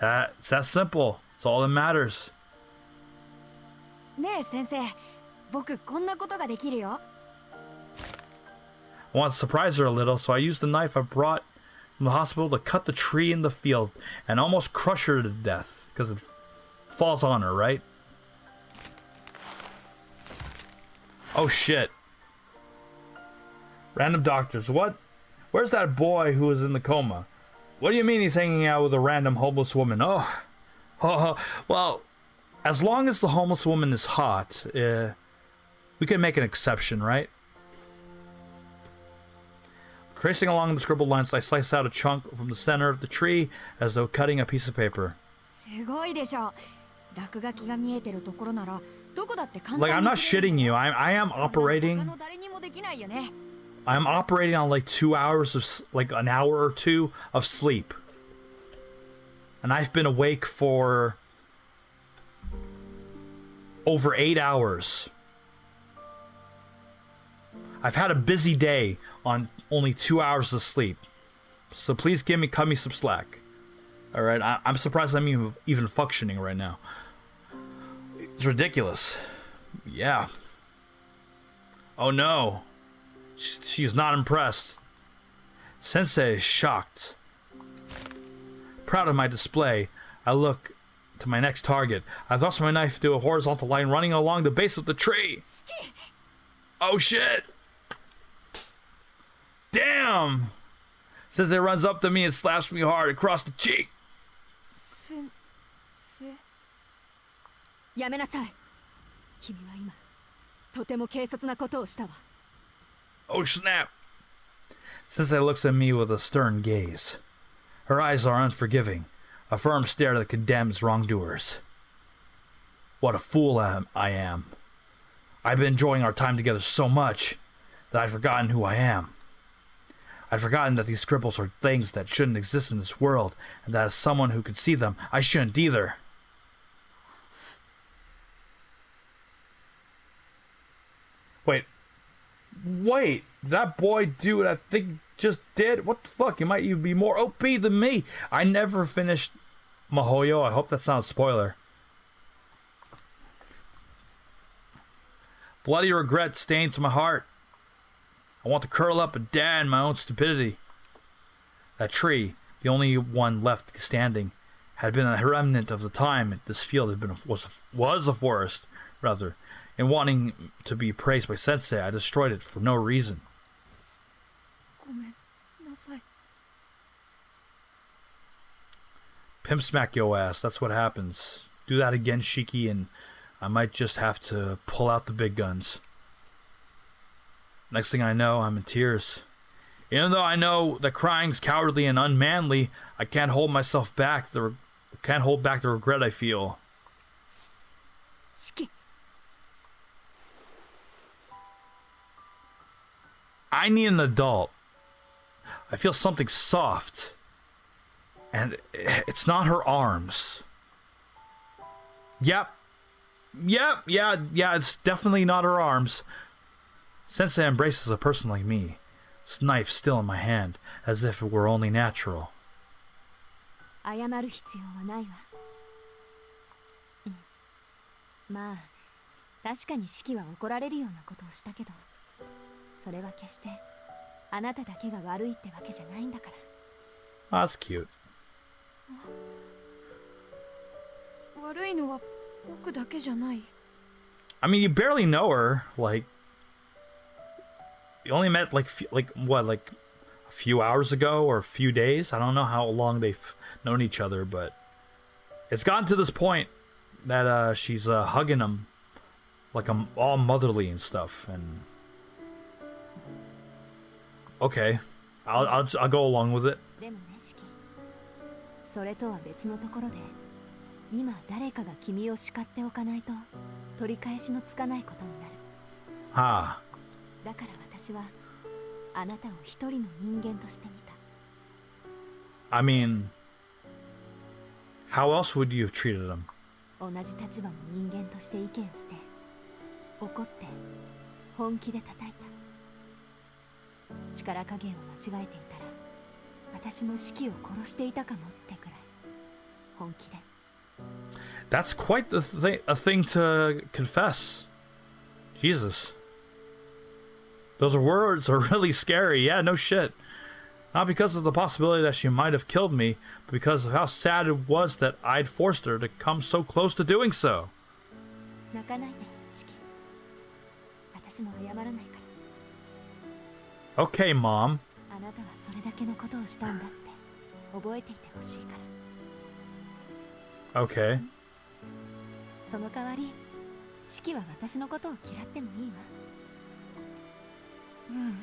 It's that simple. It's all that matters. ねえ先生、僕こんなことができるよ。 I want to surprise her a little, so I used the knife I brought from the hospital to cut the tree in the field and almost crush her to death because it falls on her, right? Oh shit. Random doctors. What? Where's that boy who was in the coma? What do you mean he's hanging out with a random homeless woman? Oh, well, as long as the homeless woman is hot, we can make an exception, right? Tracing along the scribbled lines, I slice out a chunk from the center of the tree as though cutting a piece of paper. すごいでしょ。落書きが見えてるところならどこだって簡単に。 Like, I'm not shitting you. I am operating. 他の誰にもできないよね。 I'm operating on like 2 hours of like an hour or two of sleep. And I've been awake for over 8 hours. I've had a busy day on only 2 hours of sleep. So please cut me some slack. All right, I'm surprised I'm even functioning right now. It's ridiculous. Yeah. Oh no. She's not impressed. Sensei is shocked. Proud of my display, I look to my next target. I thrust my knife through a horizontal line running along the base of the tree. Oh shit! Damn! Sensei runs up to me and slaps me hard across the cheek. 先生。やめなさい。君は今とても軽率なことをしたわ。 Oh snap! Sensei looks at me with a stern gaze. Her eyes are unforgiving, a firm stare that condemns wrongdoers. What a fool I am. I've been enjoying our time together so much that I've forgotten who I am. I've forgotten that these scribbles are things that shouldn't exist in this world, and that as someone who can see them, I shouldn't either. Wait, that boy do what I think just did? What the fuck? You might even be more OP than me. I never finished Mahoyo. I hope that's not a spoiler. Bloody regret stains my heart. I want to curl up and die in my own stupidity. That tree, the only one left standing, had been a remnant of the time this field had been was a forest, rather. In wanting to be praised by Sensei, I destroyed it for no reason. ごめんなさい。 Pimp smack yo ass. That's what happens. Do that again, Shiki, and I might just have to pull out the big guns. Next thing I know, I'm in tears. Even though I know that crying's cowardly and unmanly, I can't hold myself back. Can't hold back the regret I feel. 四季 I need an adult. I feel something soft. And it's not her arms. Yep. Yeah, it's definitely not her arms. Sensei embraces a person like me. This knife still in my hand, as if it were only natural. 謝る必要はないわ。うん。まあ、確かに四季は怒られるようなことをしたけど、それは決してあなただけが悪いってわけじゃないんだから。Oh, that's cute. 悪いのは僕だけじゃない。 I mean, you barely know her. Like, you only met like what, like a few hours ago or a few days. I don't know how long they've known each other, but it's gotten to this point that she's hugging him like I'm all motherly and stuff. And okay, I'll go along with it. でもね、四季。それとは別のところで、今誰かが君を叱っておかないと取り返しのつかないことになる。Ah. だから私はあなたを一人の人間として見た。 I mean, how else would you have treated him? 同じ立場の人間として意見して、怒って本気で叩いた。力加減を間違えていたら、私も四季を殺していたかもってくらい本気で。 That's quite a thing to confess. Jesus. Those words are really scary. Yeah, no shit. Not because of the possibility that she might have killed me, but because of how sad it was that I'd forced her to come so close to doing so. 泣かないで、四季。私も謝らないか Okay, Mom. ら。あなたはそれだけのことをしたんだって覚えていてほしいから。 Okay. その代わり、四季は私のことを嫌ってもいいわ。うん。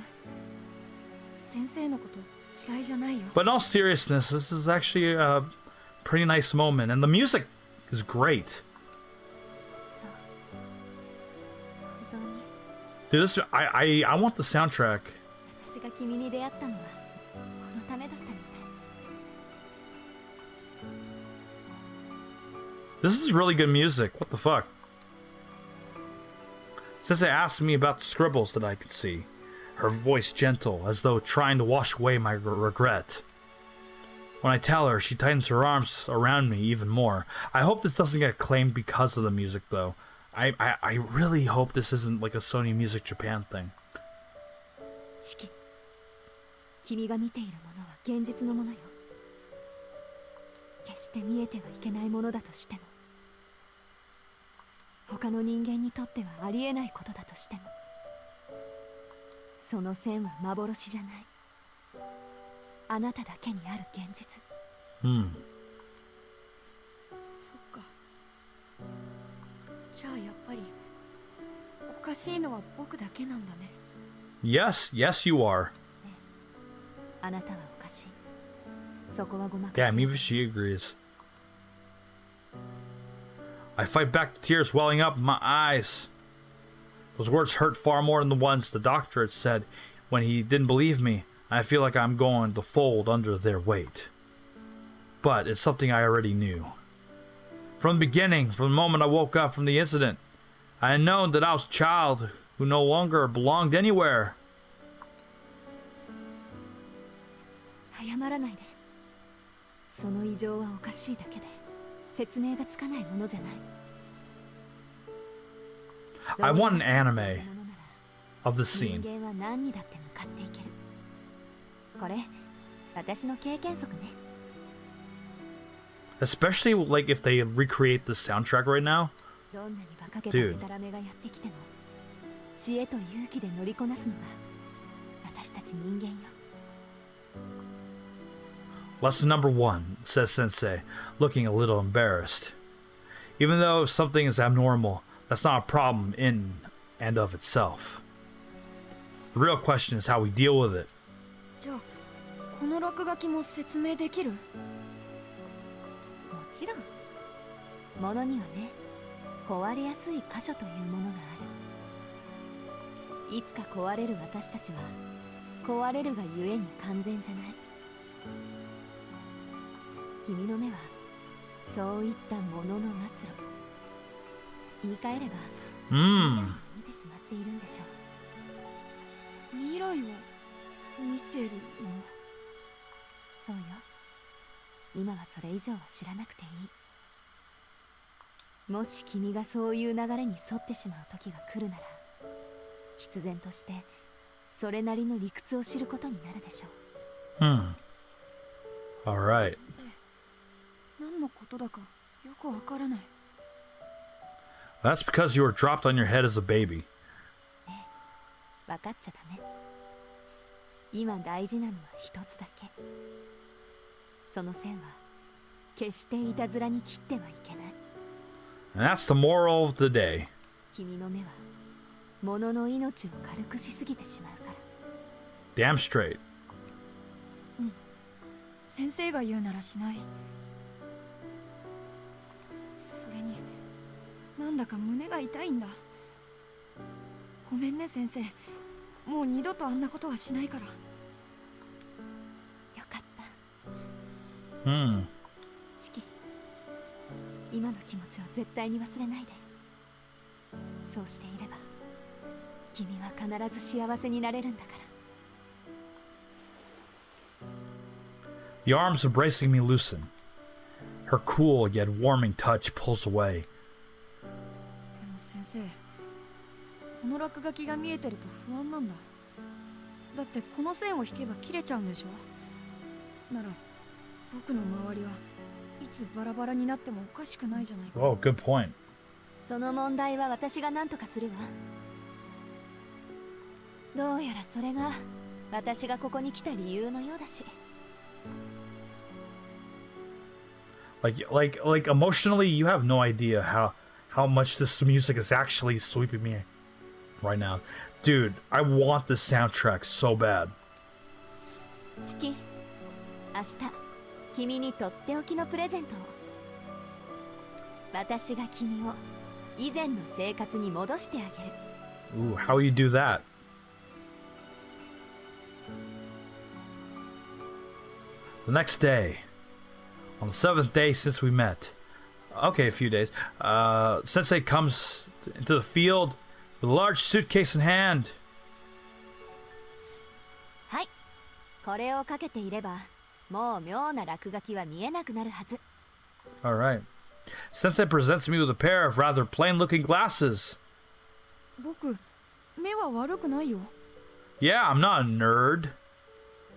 先生のこと嫌いじゃないよ。 But in all seriousness, this is actually a pretty nice moment, and the music is great. そう。本当に。 Dude, this I want the soundtrack. 私が君に出会ったのはこのためだったみたい。 This is really good music. What the fuck? Sensei asked me about the scribbles that I could see. Her voice gentle, as though trying to wash away my regret. When I tell her, she tightens her arms around me even more. I hope this doesn't get claimed because of the music, though. I really hope this isn't like a Sony Music Japan thing. 四季、君が見ているものは現実のものよ。決して見えてはいけないものだとしても、他の人間にとってはありえないことだとしても、その線は幻じゃない。あなただけにある現実。Hmm. そっか。じゃあやっぱりおかしいのは僕だけなんだね。 Yes, you are. あなたはおかしい。そこはごまかし。 Damn, even she agrees. I fight back the tears welling up in my eyes. Those words hurt far more than the ones the doctor had said when he didn't believe me. I feel like I'm going to fold under their weight. But it's something I already knew. From the beginning, from the moment I woke up from the incident, I had known that I was a child who no longer belonged anywhere. 謝らないで。その異常はおかしいだけで説明がつかないものじゃない。 I want an anime of the 人 scene. 間は何にだって向かっていける。これ、私の経験則ね。 Especially like if they recreate the soundtrack right now. どんなに馬鹿げたデタラメがやってきても、知恵と勇気で乗りこなすのが私たち人間よ。 Lesson number 1, says Sensei, looking a little embarrassed. Even though something is abnormal, That's not a problem in and of itself. The real question is how we deal with it. じゃあこの落書きも説明できる？もちろん。ものにはね、壊れやすい箇所というものがある。いつか壊れる私たちは壊れるがゆえに完全じゃない。君の目はそういったものの末路。言い換えれば未来を見てしまっているんでしょう。未来を見てるの？そうよ。今はそれ以上は知らなくていい。もし君がそういう流れに沿ってしまう時が来るなら、必然としてそれなりの理屈を知ることになるでしょう。Alright. 何のことだかよくわからない。That's because you were dropped on your head as a baby. 分かっちゃダメ。今大事なのは一つだけ。その線は決していたずらに切ってはいけない。And that's the moral of the day. 君の目は物の命を軽くしすぎてしまうから。Damn straight. 先生が言うならしない。それになんだか胸が痛いんだ。ごめんね先生。もう二度とあんなことはしないから。よかった。シキ、今の気持ちを絶対に忘れないで。そうしていれば君は必ず幸せになれるんだから。The arms embracing me loosen. Her cool yet warming touch pulls away. でも先生、この落書きが見えてると不安なんだ。だってこの線を引けば切れちゃうんでしょ。なら僕の周りはいつバラバラになってもおかしくないじゃないか。Oh, good point. その問題は私が何とかするわ。どうやらそれが私がここに来た理由のようだし。Like emotionally, you have no idea how much this music is actually sweeping me right now. Dude, I want this soundtrack so bad. シキ、明日君にとっておきのプレゼントを。私が君を以前の生活に戻してあげる。Ooh, how will you do that? The next day, on the 7th day since we met, okay, a few days, Sensei comes into the field with a large suitcase in hand. はい、これをかけていればもう妙な落書きは見えなくなるはず。All right. Sensei presents me with a pair of rather plain-looking glasses. 僕、目は悪くないよ。Yeah, I'm not a nerd.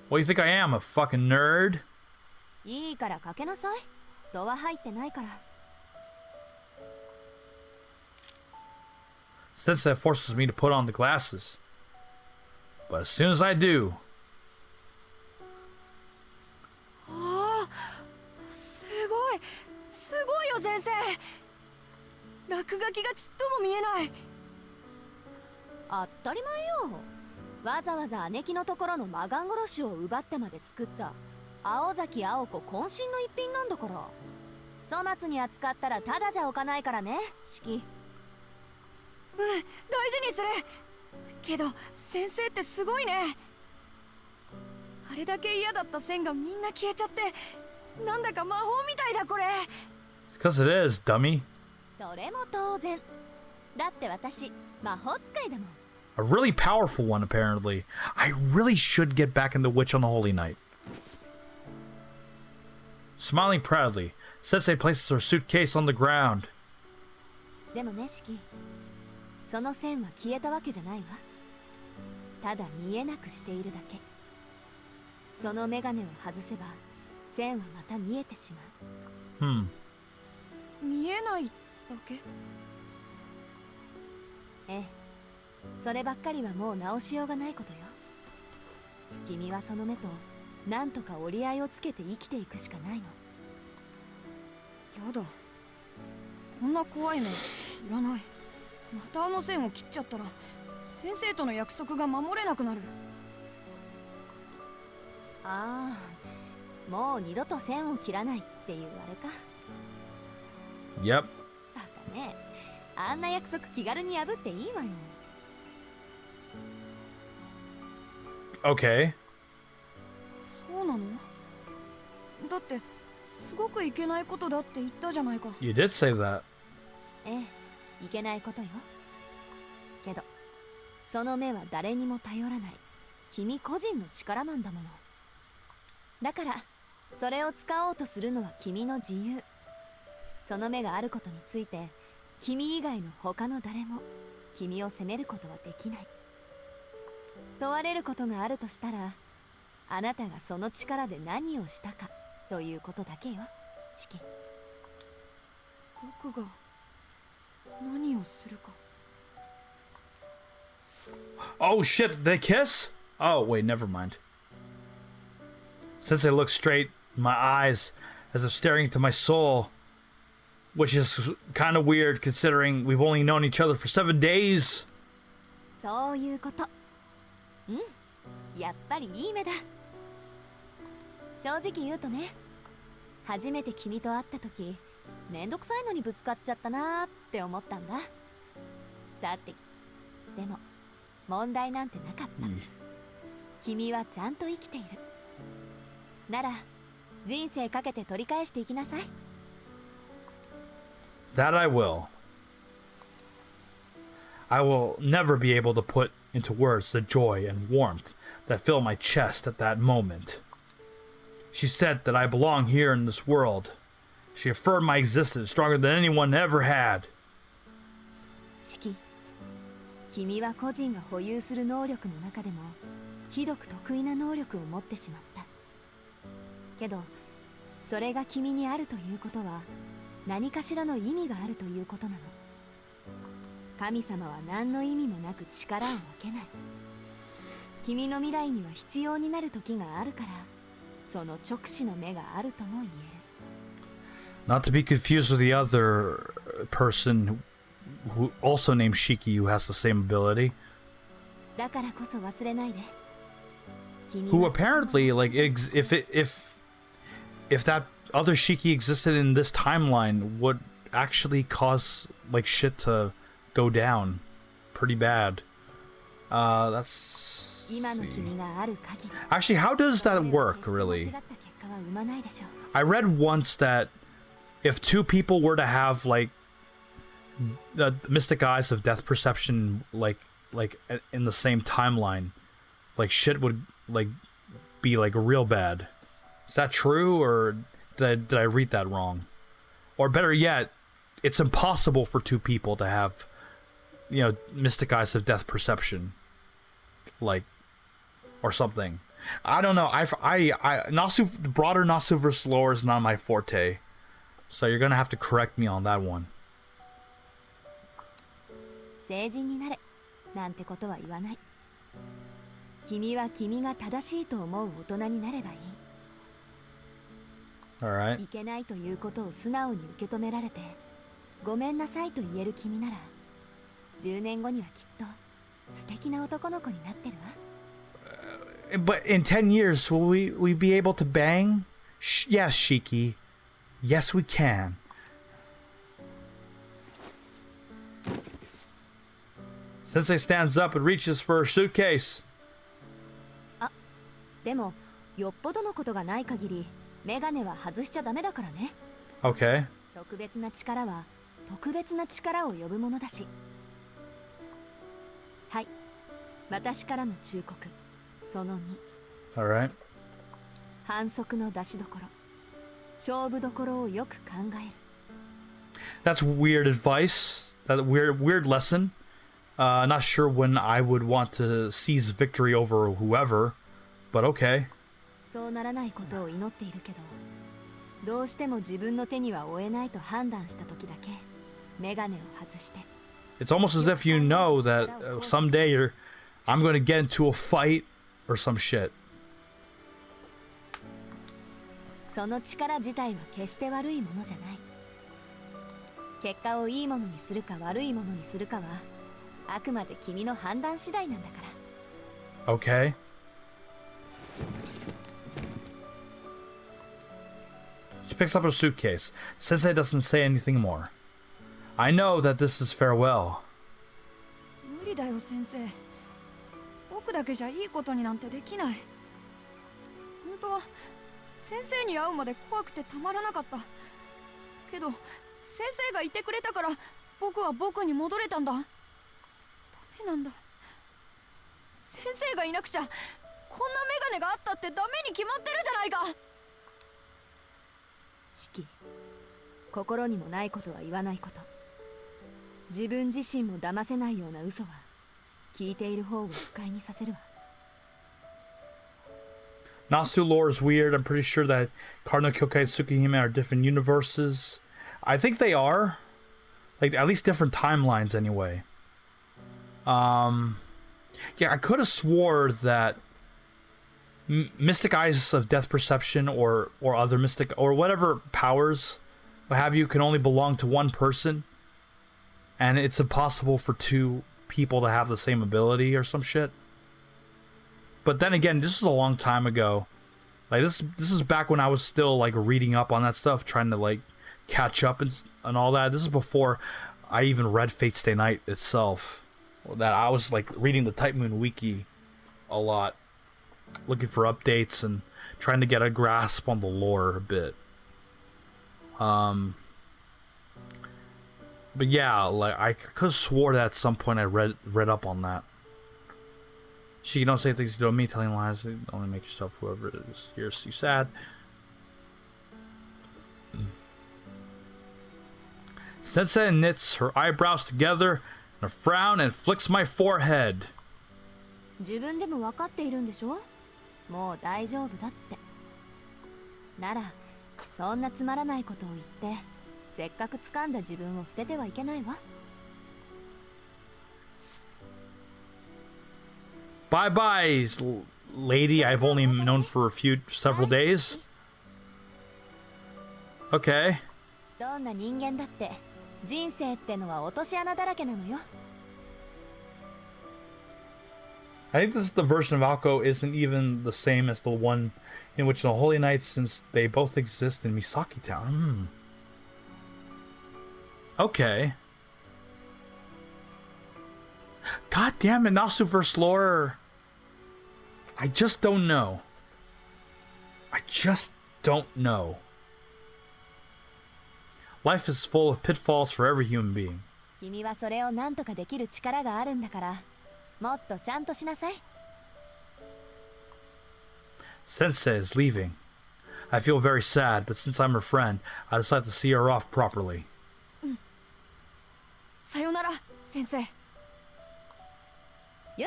What do you think I am, a fucking nerd? いいからかけなさい。度は入ってないから。Sensei forces me to put on the glasses. But as soon as I do... ああ、すごいよ先生。落書きがちっとも見えない。当たり前よ。わざわざ姉貴のところの魔眼殺しを奪ってまで作った青崎青子渾身の一品なんだから。粗末に扱ったらただじゃおかないからね、シキ。大事にする。けど先生ってすごいね。あれだけ嫌だった線がみんな消えちゃって、なんだか魔法みたいだこれ。 It's because it is, dummy. それも当然。だって私魔法使いだもん。A really powerful one, apparently. I really should get back into Witch on the Holy Night. Smiling proudly, Sensei places her suitcase on the ground. でもね、シキ。その線は消えたわけじゃないわ。ただ見えなくしているだけ。そのメガネを外せば線はまた見えてしまう。見えないだけ？ええ、そればっかりはもう直しようがないことよ。君はその目となんとか折り合いをつけて生きていくしかないの。やだ、こんな怖いのいらない。またあの線を切っちゃったら先生との約束が守れなくなる。ああ、もう二度と線を切らないっていうあれか。 Yep. バカね。あんな約束気軽に破っていいわよ。 Okay. そうなの？だってすごくいけないことだって言ったじゃないか。 You did say that. ええ、いけないことよ。けどその目は誰にも頼らない君個人の力なんだもの。だからそれを使おうとするのは君の自由。その目があることについて君以外の他の誰も君を責めることはできない。問われることがあるとしたら、あなたがその力で何をしたかということだけよ、チキ。僕が何をするか。 Oh shit, they kiss? Oh, wait, never mind. Since I look straight in my eyes as if staring into my soul, which is kind of weird considering we've only known each other for 7 days. そういうこと。うん、やっぱりいい目だ。正直言うとね、初めて君と会った時、めんどくさいのにぶつかっちゃったなーって思ったんだ。だって、でも問題なんてなかった。君はちゃんと生きている。なら人生かけて取り返していきなさい。 That I will. I will never be able to put into words the joy and warmth that fill my chest at that moment. She said that I belong here in this world. She affirmed my existence stronger than anyone ever had. シキ、君は個人が保有する能力の中でもひどく得意な能力を持ってしまった。けどそれが君にあるということは何かしらの意味があるということなの。神様は何の意味もなく力を分けない。君の未来には必要になる時があるから、その直視の目があるとも言える。 Not to be confused with the other person who also named Shiki who has the same ability. だからこそ忘れないで。 Who apparently, like, if that other Shiki existed in this timeline, would actually cause like shit to go down pretty bad. That's... Actually, how does that work, really? I read once that if two people were to have like the mystic eyes of death perception, like in the same timeline, like shit would like be like real bad. Is that true, or did I read that wrong? Or better yet, it's impossible for two people to have, you know, mystic eyes of death perception, like, or something. I don't know. Nasu, broader Nasu versus lore is not my forte, so you're gonna have to correct me on that one. 成人になれなんてことは言わない。君は君が正しいと思う大人になればいい。 Alright. いけないということを素直に受け止められて、ごめんなさいと言える君なら、10年後にはきっと素敵な男の子になってるわ。But in 10 years, will we be able to bang? Yes, Shiki. Yes, we can. Sensei stands up and reaches for her suitcase. あ、でもよっぽどのことがない限り、メガネは外しちゃダメだからね。 Okay. 特別な力は特別な力を呼ぶものだし。はい、私からの忠告。その2。Alright. 反則の出しどころ、勝負どころをよく考える。 That's weird advice. That weird lesson. Not sure when I would want to seize victory over whoever, but okay. そうならないことを祈っているけど、どうしても自分の手には負えないと判断した時だけメガネを外して。 It's almost as if you know that someday I'm going to get into a fight or some shit. その力自体は決して悪いものじゃない。結果をいいものにするか悪いものにするかはあくまで君の判断次第なんだから。 Okay. She picks up her suitcase. Sensei doesn't say anything more. I know that this is farewell. 無理だよ先生。僕だけじゃいいことになんてできない。本当は先生に会うまで怖くてたまらなかった。けど先生がいてくれたから僕は僕に戻れたんだ。ダメなんだ。先生がいなくちゃこんなメガネがあったってダメに決まってるじゃないか。四季、心にもないことは言わないこと。自分自身も騙せないような嘘は聞いている方を不快にさせるわ。 Nasu lore is weird. I'm pretty sure that Cardinal Kyokai and Tsukihime are different universes. I think they are. Like, at least different timelines anyway. Yeah, I could have swore that Mystic Eyes of Death Perception or other mystic or whatever powers, what have you, can only belong to one person. And it's impossible for two people to have the same ability or some shit. But then again, this is a long time ago. Like this is back when I was still like reading up on that stuff, trying to like catch up and all that. This is before I even read Fate Stay Night itself. That I was like reading the Type Moon wiki a lot, looking for updates and trying to get a grasp on the lore a bit. But yeah, like I could have swore that at some point I read up on that. She don't say things to me, telling lies. Only make yourself whoever it is. You're sad. Sensei knits her eyebrows together in a frown and flicks my forehead. 自分でも分かっているんでしょ。もう大丈夫だって。ならそんなつまらないことを言ってせっかく掴んだ自分を捨ててはいけないわ。 Bye bye, lady I've only known for several days. Okay. どんな人間だって人生ってのは落とし穴だらけなのよ。 I think this is the version of Aoko isn't even the same as the one in which the Holy Knights, since they both exist in Misaki Town. Okay. God damn it, Nasuverse lore. I just don't know. I just don't know. Life is full of pitfalls for every human being. 君はそれを何とかできる力があるんだからもっとちゃんとしなさい。 Sensei is leaving. I feel very sad, but since I'm her friend, I decided to see her off properly. さよなら先生。よ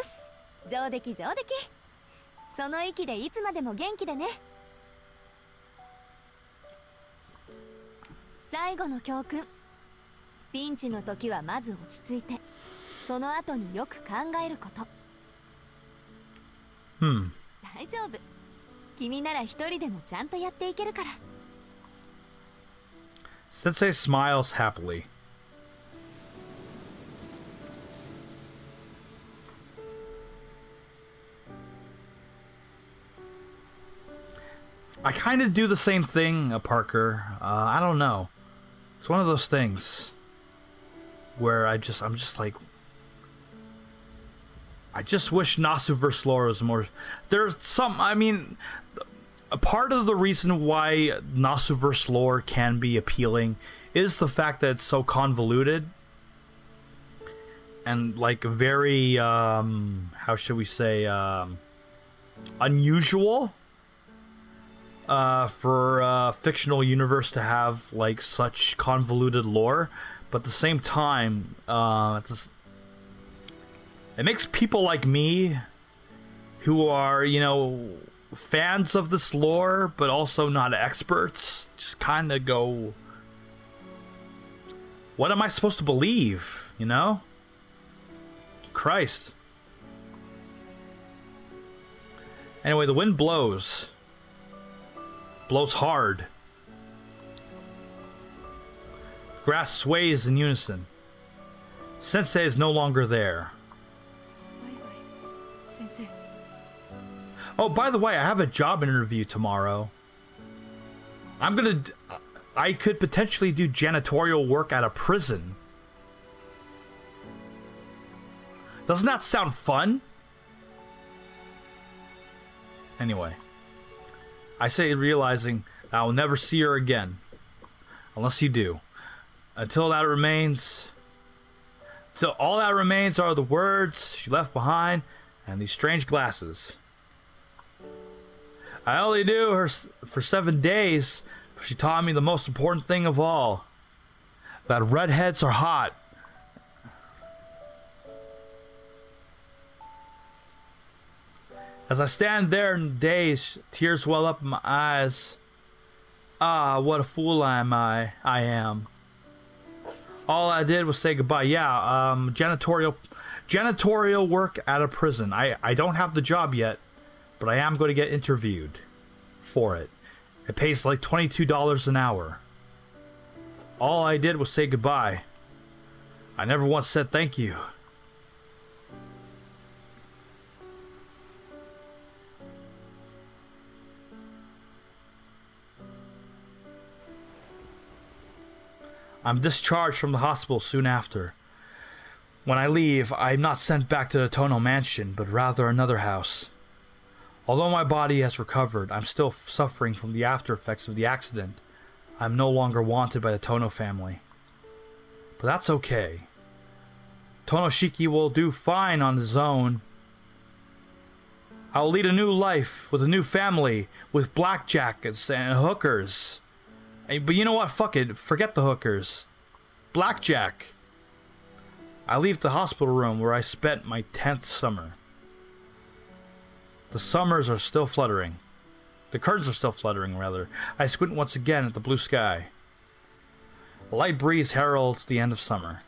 し、上出来上出来。その息でいつまでも元気でね。最後の教訓。ピンチの時はまず落ち着いて、その後によく考えること。大丈夫。君なら一人でもちゃんとやっていけるから。Sensei smiles happily. I kind of do the same thing, Parker. I don't know. It's one of those things where I'm just like, I just wish Nasuverse lore was more. There's some. I mean, a part of the reason why Nasuverse lore can be appealing is the fact that it's so convoluted and like very how should we say unusual. For a fictional universe to have like such convoluted lore, but at the same time, it makes people like me, who are, you know, fans of this lore but also not experts, just kind of go, what am I supposed to believe? You know? Christ. Anyway, the wind blows. Blows hard. grass sways in unison. Sensei is no longer there. バイバイ先生。 Oh, by the way, I have a job interview tomorrow. I could potentially do janitorial work at a prison. Doesn't that sound fun? Anyway, I say realizing I will never see her again. Unless you do. Until all that remains are the words she left behind and these strange glasses. I only knew her for 7 days, but she taught me the most important thing of all. That redheads are hot. As I stand there in daze, tears well up in my eyes. Ah, what a fool I am. All I did was say goodbye. Yeah, janitorial work at a prison. I don't have the job yet, but I am going to get interviewed for it. It pays like $22 an hour. All I did was say goodbye. I never once said thank you. I'm discharged from the hospital soon after. When I leave, I'm not sent back to the Tono mansion, but rather another house. Although my body has recovered, I'm still suffering from the after effects of the accident. I'm no longer wanted by the Tono family. But that's okay. Tonoshiki will do fine on his own. I will lead a new life with a new family, with blackjackets and hookers. But you know what? Fuck it. Forget the hookers. Blackjack. I leave the hospital room where I spent my 10th summer. The summers are still fluttering. The curtains are still fluttering, rather. I squint once again at the blue sky. A light breeze heralds the end of summer.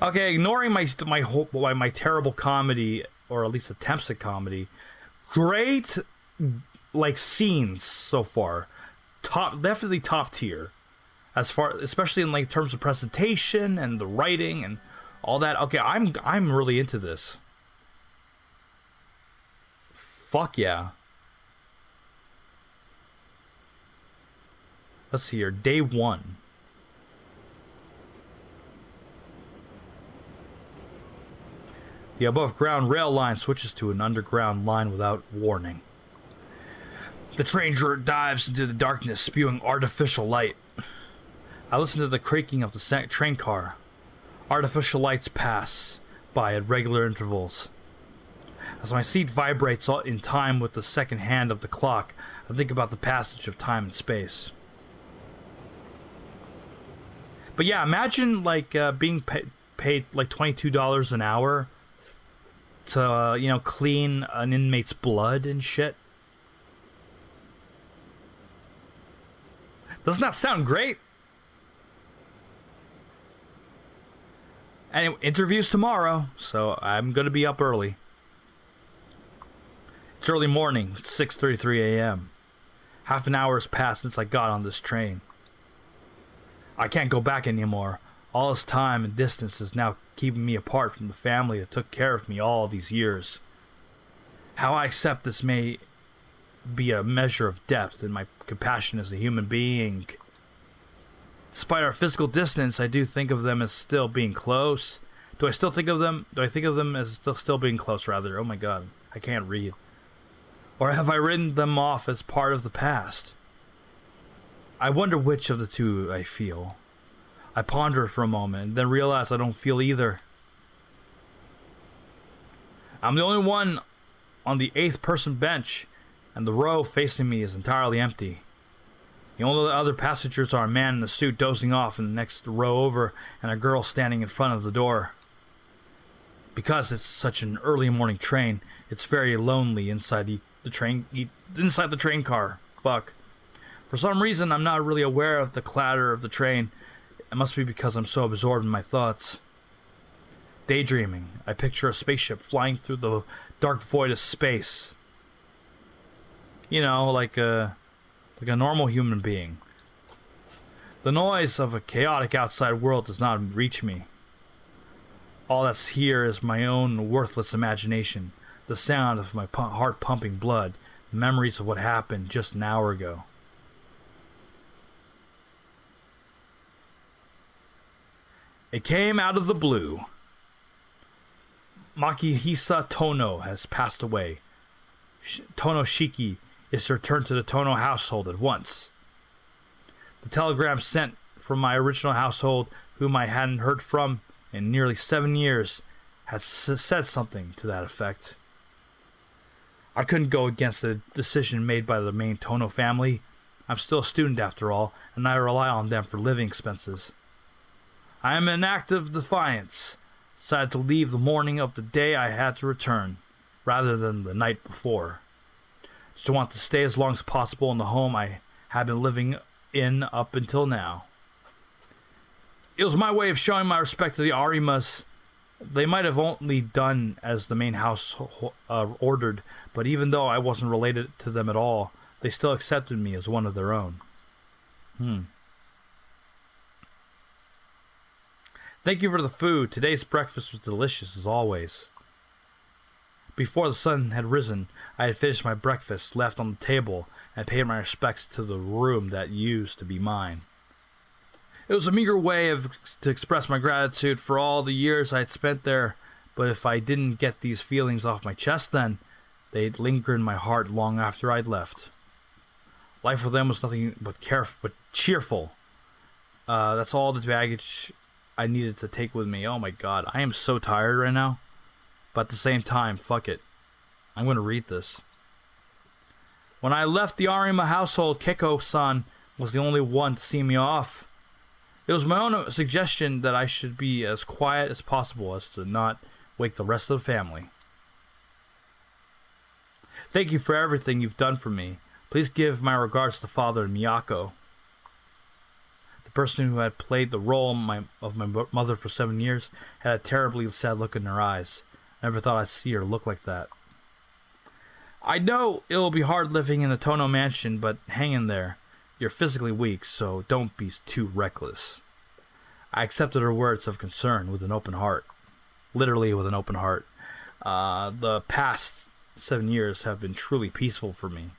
Okay, ignoring my terrible comedy, or at least attempts at comedy, great like scenes so far. Definitely top tier. Especially in like terms of presentation and the writing and all that. Okay, I'm really into this. Fuck yeah. Let's see here. Day 1. The above ground rail line switches to an underground line without warning. The train dives into the darkness, spewing artificial light. I listen to the creaking of the train car. Artificial lights pass by at regular intervals. As my seat vibrates in time with the second hand of the clock, I think about the passage of time and space. But yeah, imagine like being paid like $22 an hour to clean an inmate's blood and shit. Doesn't that sound great? Anyway, interviews tomorrow, so I'm gonna be up early. It's early morning, 6:33 a.m. Half an hour has passed since I got on this train. I can't go back anymore. All this time and distance is now keeping me apart from the family that took care of me all these years. How I accept this may be a measure of depth in my compassion as a human being. Despite our physical distance, I do think of them as still being close. Do I think of them as still being close, rather? Oh my god, I can't read. Or have I written them off as part of the past? I wonder which of the two I feel. I ponder for a moment, and then realize I don't feel either. I'm the only one on the 8th person bench, and the row facing me is entirely empty. The only other passengers are a man in a suit dozing off in the next row over, and a girl standing in front of the door. Because it's such an early morning train, it's very lonely inside the train car. Fuck. For some reason, I'm not really aware of the clatter of the train. It must be because I'm so absorbed in my thoughts. Daydreaming, I picture a spaceship flying through the dark void of space. You know, like the like a normal human being. The noise of a chaotic outside world does not reach me. All that's here is my own worthless imagination, the sound of my heart pumping blood, the memories of what happened just an hour ago. It came out of the blue. Makihisa Tono has passed away. Tono Shiki is to return to the Tono household at once. The telegram sent from my original household, whom I hadn't heard from in nearly 7 years, had said something to that effect. I couldn't go against the decision made by the main Tono family. I'm still a student after all, and I rely on them for living expenses. I am in act of defiance. Decided to leave the morning of the day I had to return, rather than the night before. Just want to stay as long as possible in the home I had been living in up until now. It was my way of showing my respect to the Arimas. They might have only done as the main house ordered, but even though I wasn't related to them at all, they still accepted me as one of their own. Thank you for the food. Today's breakfast was delicious as always. Before the sun had risen, I had finished my breakfast, left on the table, and paid my respects to the room that used to be mine. It was a meager way to express my gratitude for all the years I had spent there, but if I didn't get these feelings off my chest then, they'd linger in my heart long after I'd left. Life with them was nothing but cheerful. That's all the baggage I needed to take with me. Oh my god, I am so tired right now. But at the same time, fuck it. I'm going to read this. When I left the Arima household, Keiko-san was the only one to see me off. It was my own suggestion that I should be as quiet as possible as to not wake the rest of the family. Thank you for everything you've done for me. Please give my regards to Father and Miyako. The person who had played the role of my mother for 7 years had a terribly sad look in her eyes. Never thought I'd see her look like that. I know it'll be hard living in the Tono mansion, but hang in there. You're physically weak, so don't be too reckless. I accepted her words of concern with an open heart. Literally with an open heart. The past 7 years have been truly peaceful for me.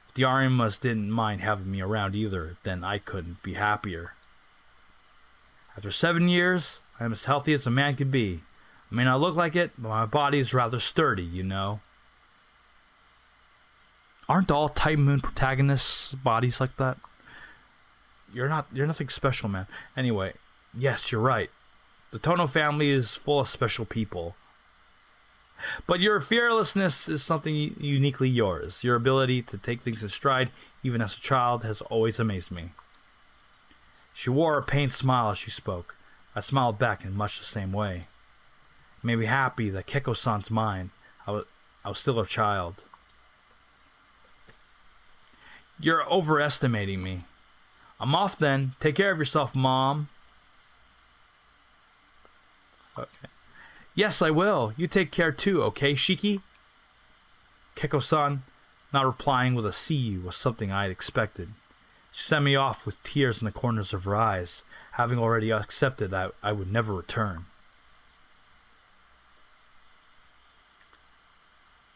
If the Arimas didn't mind having me around either, then I couldn't be happier. After 7 years, I am as healthy as a man can be. I may not look like it, but my body is rather sturdy, you know. Aren't all Type Moon protagonists' bodies like that? You're nothing special, man. Anyway, yes, you're right. The Tono family is full of special people. But your fearlessness is something uniquely yours. Your ability to take things in stride, even as a child, has always amazed me. She wore a pained smile as she spoke. I smiled back in much the same way. It made me happy that Keiko-san's mine. I was still a child. You're overestimating me. I'm off then. Take care of yourself, Mom. Okay. Yes, I will. You take care too, okay, Shiki? Keiko-san, not replying with a see you was something I had expected. She sent me off with tears in the corners of her eyes, having already accepted that I would never return.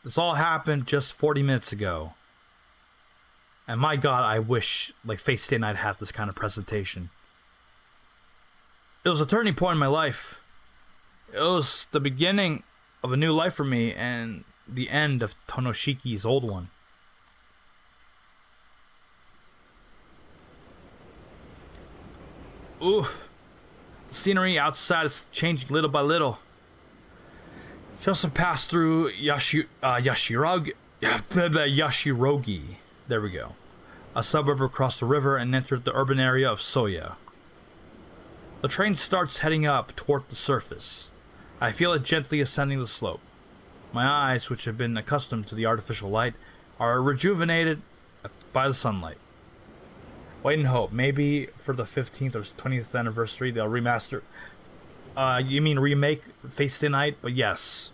This all happened just 40 minutes ago. And my god, I wish, like, Fate Stay Night had this kind of presentation. It was a turning point in my life. It was the beginning of a new life for me, and the end of Tonoshiki's old one. Oof. The scenery outside is changing little by little. She also passed through Yashirogi. There we go. A suburb across the river and entered the urban area of Soya. The train starts heading up toward the surface. I feel it gently ascending the slope. My eyes, which have been accustomed to the artificial light, are rejuvenated by the sunlight. Wait and hope. Maybe for the 15th or 20th anniversary, they'll remaster. You mean remake Fate Stay Night? But yes.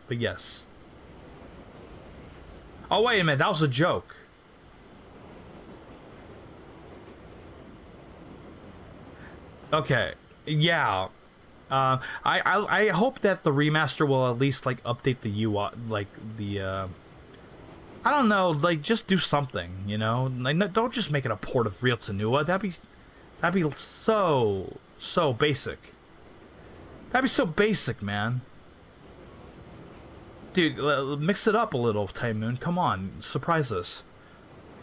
Oh, wait a minute. That was a joke. Okay, yeah. I hope that the remaster will at least like update the UI, like the I don't know, like just do something, you know? Like don't just make it a port of Real Tsunua. That'd be so basic. That'd be so basic, man. Dude, mix it up a little, Type Moon. Come on, surprise us.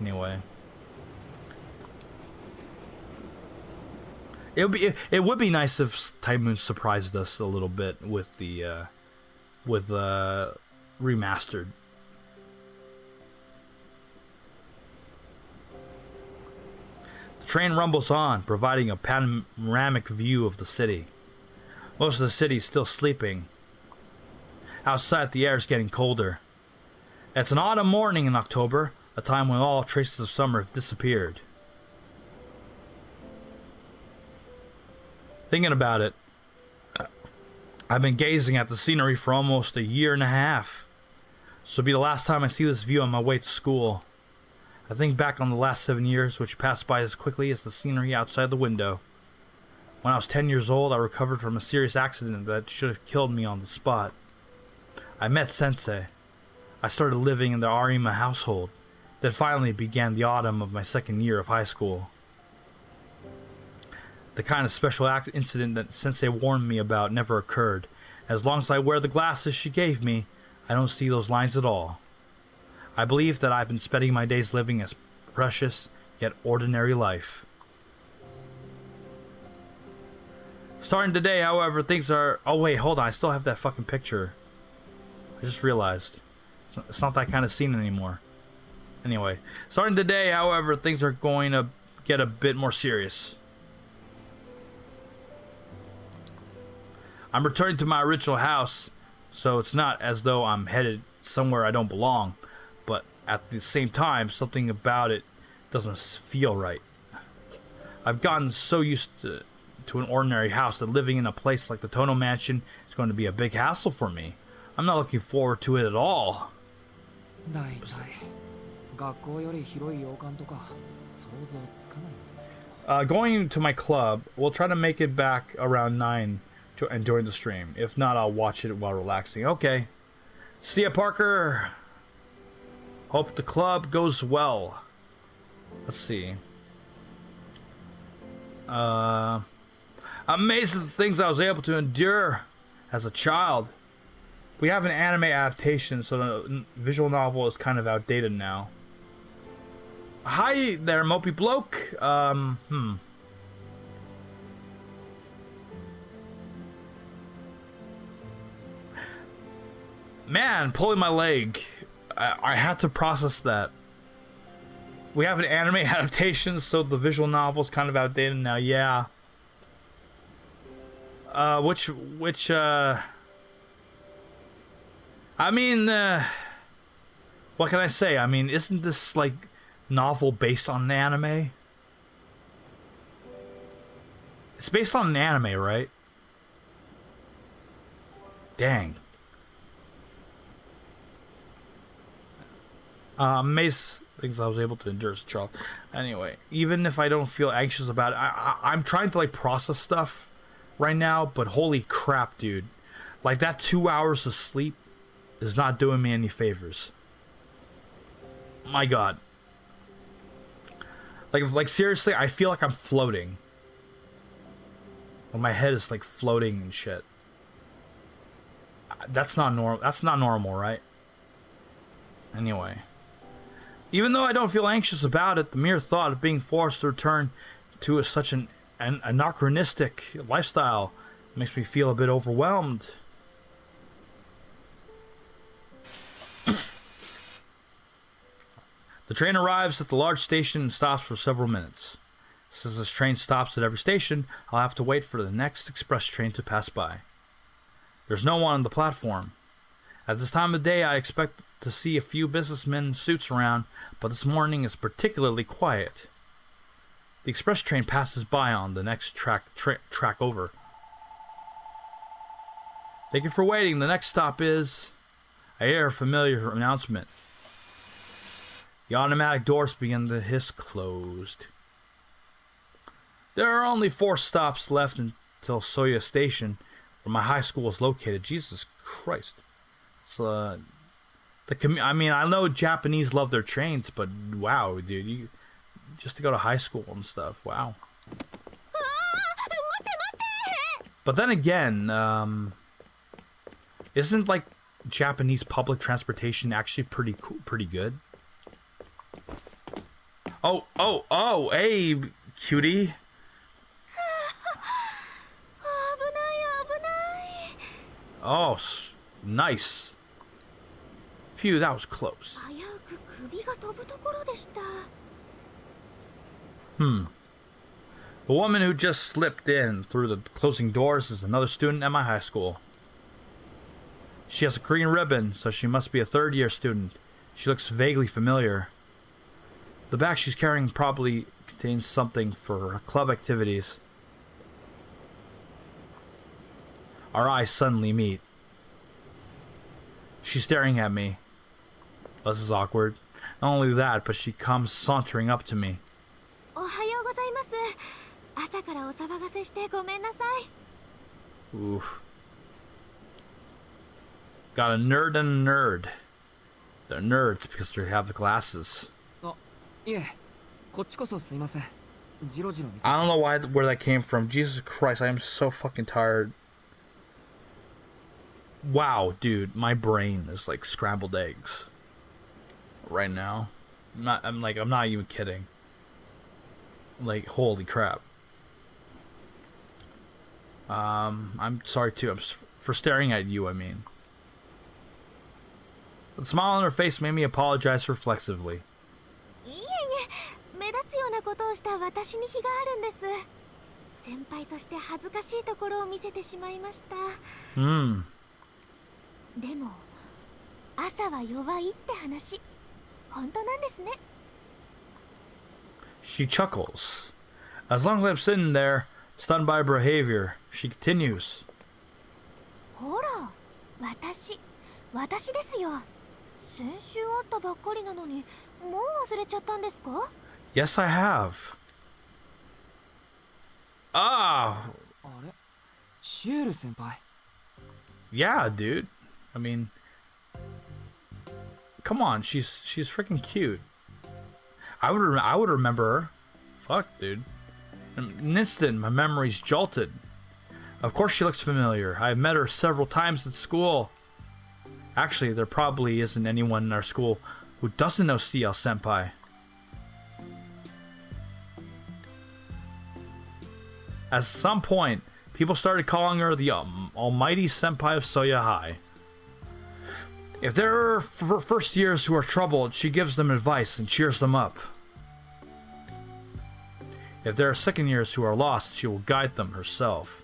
Anyway. It would be nice if Type Moon surprised us a little bit with the remastered. The train rumbles on, providing a panoramic view of the city. Most of the city is still sleeping. Outside, the air is getting colder. It's an autumn morning in October, a time when all traces of summer have disappeared. Thinking about it, I've been gazing at the scenery for almost a year and a half. This will be the last time I see this view on my way to school. I think back on the last 7 years, which passed by as quickly as the scenery outside the window. When I was 10 years old, I recovered from a serious accident that should have killed me on the spot. I met Sensei. I started living in the Arima household. Then finally began the autumn of my second year of high school. The kind of special incident that Sensei warned me about never occurred. As long as I wear the glasses she gave me, I don't see those lines at all. I believe that I've been spending my days living a precious, yet ordinary life. Starting today, however, things are... Oh wait, hold on, I still have that fucking picture. I just realized. It's not that kind of scene anymore. Anyway, starting today, however, things are going to get a bit more serious. I'm returning to my original house, so it's not as though I'm headed somewhere I don't belong, but at the same time, something about it doesn't feel right. I've gotten so used to an ordinary house that living in a place like the Tono Mansion is going to be a big hassle for me. I'm not looking forward to it at all. Going to my club, we'll try to make it back around 9 and during the stream. If not, I'll watch it while relaxing. Okay. See ya, Parker. Hope the club goes well. Let's see. Amazed at the things I was able to endure as a child. We have an anime adaptation, so the visual novel is kind of outdated now. Hi there, Mopey Bloke. Man, pulling my leg. I had to process that. We have an anime adaptation, so the visual novel is kind of outdated now. Yeah. I mean, what can I say? I mean, isn't this, like, novel based on an anime? It's based on an anime, right? Dang. Amazed things I was able to endure as a child. Anyway, even if I don't feel anxious about it, I'm trying to, like, process stuff right now, but holy crap, dude. Like, that 2 hours of sleep is not doing me any favors. My god. Like seriously, I feel like I'm floating. Well, my head is like floating and shit. That's not normal. That's not normal, right? Anyway. Even though I don't feel anxious about it, the mere thought of being forced to return to such an anachronistic lifestyle makes me feel a bit overwhelmed. The train arrives at the large station and stops for several minutes. Since this train stops at every station, I'll have to wait for the next express train to pass by. There's no one on the platform. At this time of day, I expect to see a few businessmen in suits around, but this morning is particularly quiet. The express train passes by on the next track over. Thank you for waiting. The next stop is... I hear a familiar announcement. The automatic doors begin to hiss closed. There are only 4 stops left until Soya Station, where my high school is located. Jesus Christ. It's I mean, I know Japanese love their trains, but wow, dude, just to go to high school and stuff. Wow. But then again, isn't like Japanese public transportation actually pretty cool, pretty good? Oh, hey, cutie. Oh, nice. Phew, that was close. The woman who just slipped in through the closing doors is another student at my high school. She has a green ribbon, so she must be a third-year student. She looks vaguely familiar. The bag she's carrying probably contains something for her club activities. Our eyes suddenly meet. She's staring at me. This is awkward. Not only that, but she comes sauntering up to me. Oof. Got a nerd and a nerd. They're nerds because they have the glasses. I don't know where that came from. Jesus Christ, I am so fucking tired. Wow, dude, my brain is like scrambled eggs right now. I'm not even kidding. Like, holy crap. I'm sorry too. For staring at you, I mean. The smile on her face made me apologize reflexively. She chuckles. As long as I'm sitting there, stunned by her behavior, she continues. Yes, I have. Ah! Yeah, dude. I mean, come on, she's freaking cute. I would remember her. Fuck, dude. In an instant, my memory's jolted. Of course she looks familiar. I've met her several times at school. Actually, there probably isn't anyone in our school who doesn't know CL Senpai. At some point, people started calling her the almighty senpai of Soya High. If there are first years who are troubled, she gives them advice and cheers them up. If there are second years who are lost, she will guide them herself.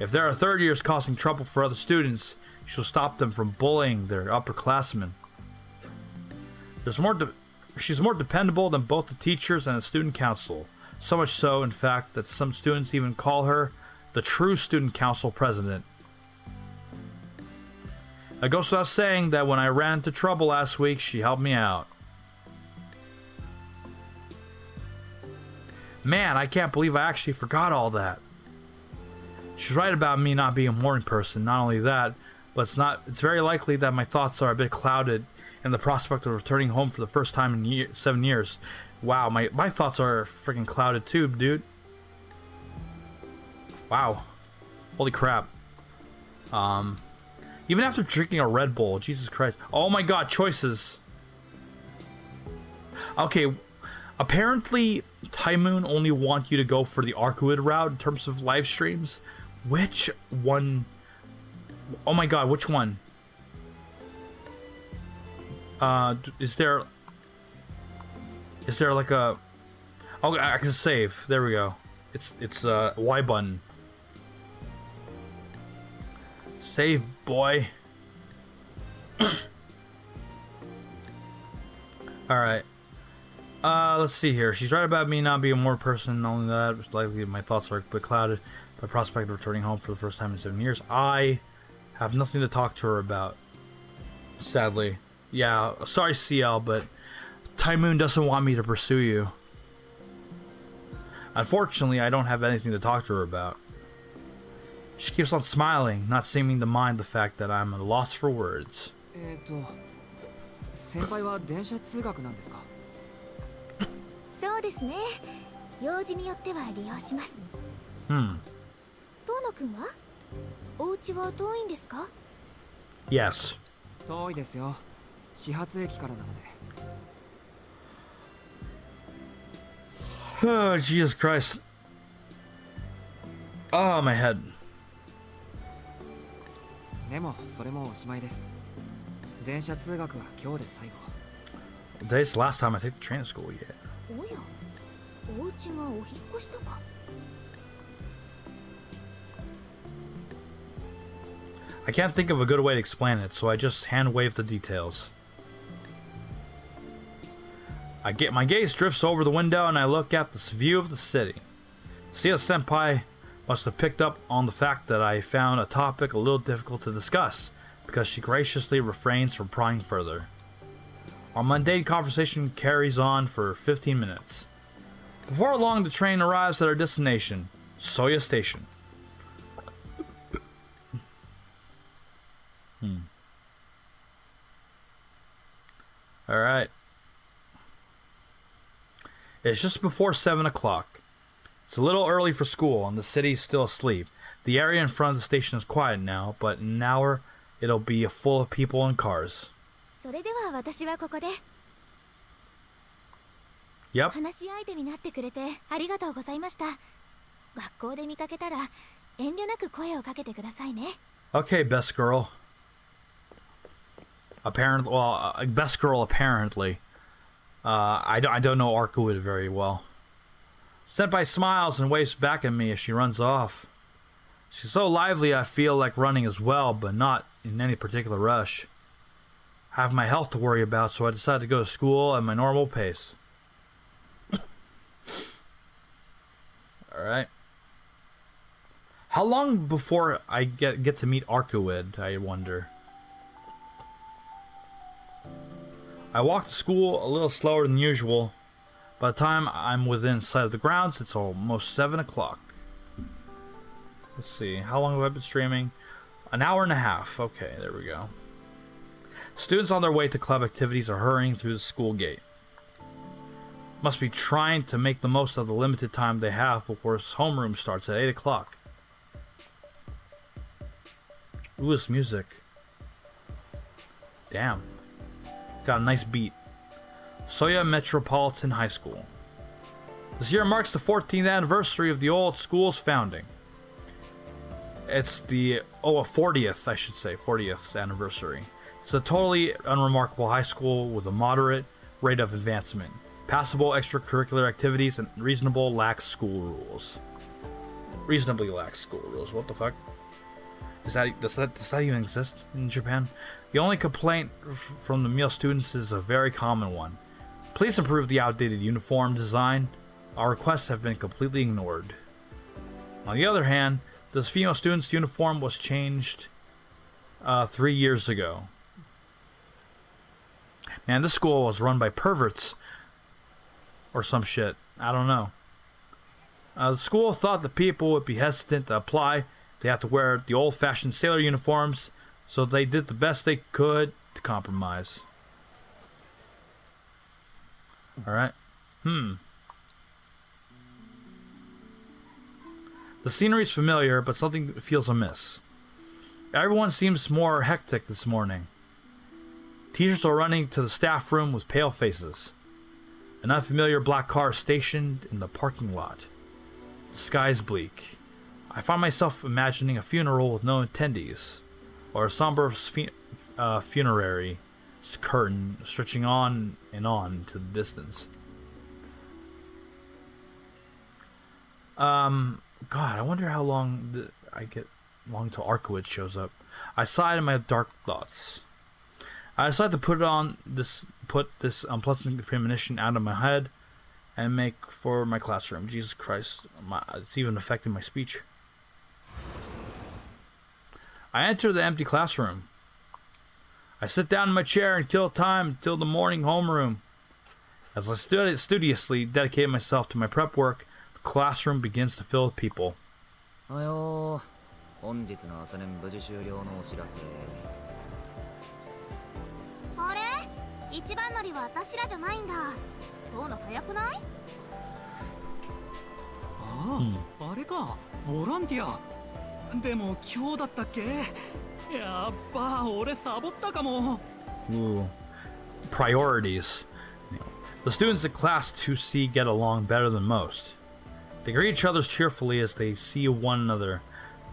If there are third years causing trouble for other students, she'll stop them from bullying their upperclassmen. She's more dependable than both the teachers and the student council. So much so, in fact, that some students even call her the true student council president. It goes without saying that when I ran into trouble last week, she helped me out. Man, I can't believe I actually forgot all that. She's right about me not being a morning person. Not only that, but it's very likely that my thoughts are a bit clouded in the prospect of returning home for the first time in 7 years. Wow, my thoughts are freaking clouded too, dude. Wow. Holy crap. Even after drinking a Red Bull, Jesus Christ. Oh my god, choices. Okay, apparently Tymoon only want you to go for the Arcuid route in terms of live streams. Which one? Oh my god, which one? Is there like a... Oh, I can save. There we go. It's Y button. Save, boy. Alright. Let's see here. She's right about me not being a more person. Not only that, it's likely my thoughts are a bit clouded by prospect of returning home for the first time in 7 years. I have nothing to talk to her about. Sadly. Yeah, sorry CL, but Tymoon doesn't want me to pursue you. Unfortunately, I don't have anything to talk to her about. She keeps on smiling, not seeming to mind the fact that I'm at a loss for words. 先輩は電車通学なんですか？そうですね。用事によっては利用します。Hmm. 遠野くんは？お家は遠いんですか？ Yes. 遠いですよ。始発駅からなので。Oh, Jesus Christ. Oh, my head. でもそれもおしまいです。電車通学は今日で最後。Today's the last time I take the train to school yet. おや、お家がお引っ越したか。I can't think of a good way to explain it, so I just hand wave the details. My gaze drifts over the window and I look at this view of the city. Sia-senpai must have picked up on the fact that I found a topic a little difficult to discuss, because she graciously refrains from prying further. Our mundane conversation carries on for 15 minutes. Before long, the train arrives at our destination, Soya Station. Alright. It's just before 7 o'clock. It's a little early for school and the city's still asleep. The area in front of the station is quiet now, but in an hour it'll be full of people and cars. それでは私はここで。 Yep. 話し相手になってくれてありがとうございました。学校で見かけたら遠慮なく声をかけてくださいね。 Okay, best girl. Best girl apparently. I don't know Arkuid very well. Senpai smiles and waves back at me as she runs off. She's so lively I feel like running as well, but not in any particular rush. I have my health to worry about, so I decide to go to school at my normal pace. Alright. How long before I get to meet Arkuid, I wonder? I walk to school a little slower than usual. By the time I'm within sight of the grounds, it's almost 7 o'clock. Let's see, how long have I been streaming? An hour and a half. Okay, there we go. Students on their way to club activities are hurrying through the school gate. Must be trying to make the most of the limited time they have before homeroom starts at 8 o'clock. Ooh, this music. Damn. It's got a nice beat. Soya Metropolitan High School. This year marks the 14th anniversary of the old school's founding. It's the 40th, I should say, 40th anniversary. It's a totally unremarkable high school with a moderate rate of advancement, passable extracurricular activities, and reasonably lax school rules. What the fuck? Does that even exist in Japan? The only complaint from the male students is a very common one. Please improve the outdated uniform design. Our requests have been completely ignored. On the other hand, this female student's uniform was changed 3 years ago. Man, this school was run by perverts or some shit. I don't know. The school thought that people would be hesitant to apply. They have to wear the old-fashioned sailor uniforms, so they did the best they could to compromise. Alright. The scenery's familiar, but something feels amiss. Everyone seems more hectic this morning. Teachers are running to the staff room with pale faces. An unfamiliar black car is stationed in the parking lot. The sky's bleak. I find myself imagining a funeral with no attendees, or a somber funerary curtain stretching on and on to the distance. God, I wonder how long I get long till Arkuid shows up. I sighed in my dark thoughts. I decided to put this unpleasant premonition out of my head and make for my classroom. Jesus Christ, it's even affecting my speech. I enter the empty classroom. I sit down in my chair and kill time until the morning homeroom. As I studiously dedicate myself to my prep work, the classroom begins to fill with people. おはよう。本日の朝練無事終了のお知らせ。あれ一番乗りは私らじゃないんだ。どうの早くない？ああ、あれか、ボランティア。でも今日だったっけ？やっば、俺サボったかも。 Ooh. Priorities. The students in class 2C get along better than most. They greet each other cheerfully as they see one another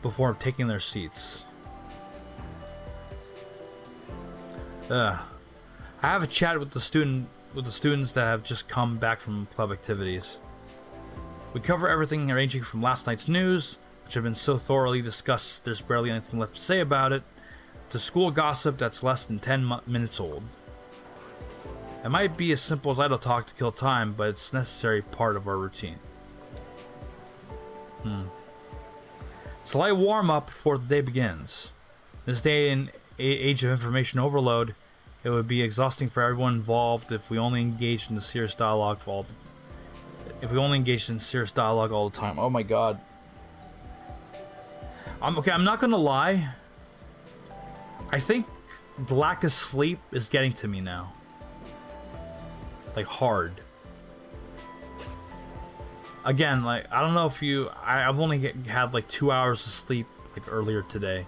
before taking their seats. I have a chat with the students that have just come back from club activities. We cover everything ranging from last night's news, which have been so thoroughly discussed there's barely anything left to say about it, to school gossip that's less than 10 minutes old. It might be as simple as idle talk to kill time, but it's a necessary part of our routine. It's a light warm-up before the day begins. This day and age of information overload, it would be exhausting for everyone involved if we only engaged in serious dialogue all the time. Oh my god. I'm not gonna lie. I think the lack of sleep is getting to me now. Like, hard. Again, like, I don't know if you... I've only had, like, 2 hours of sleep, like, earlier today.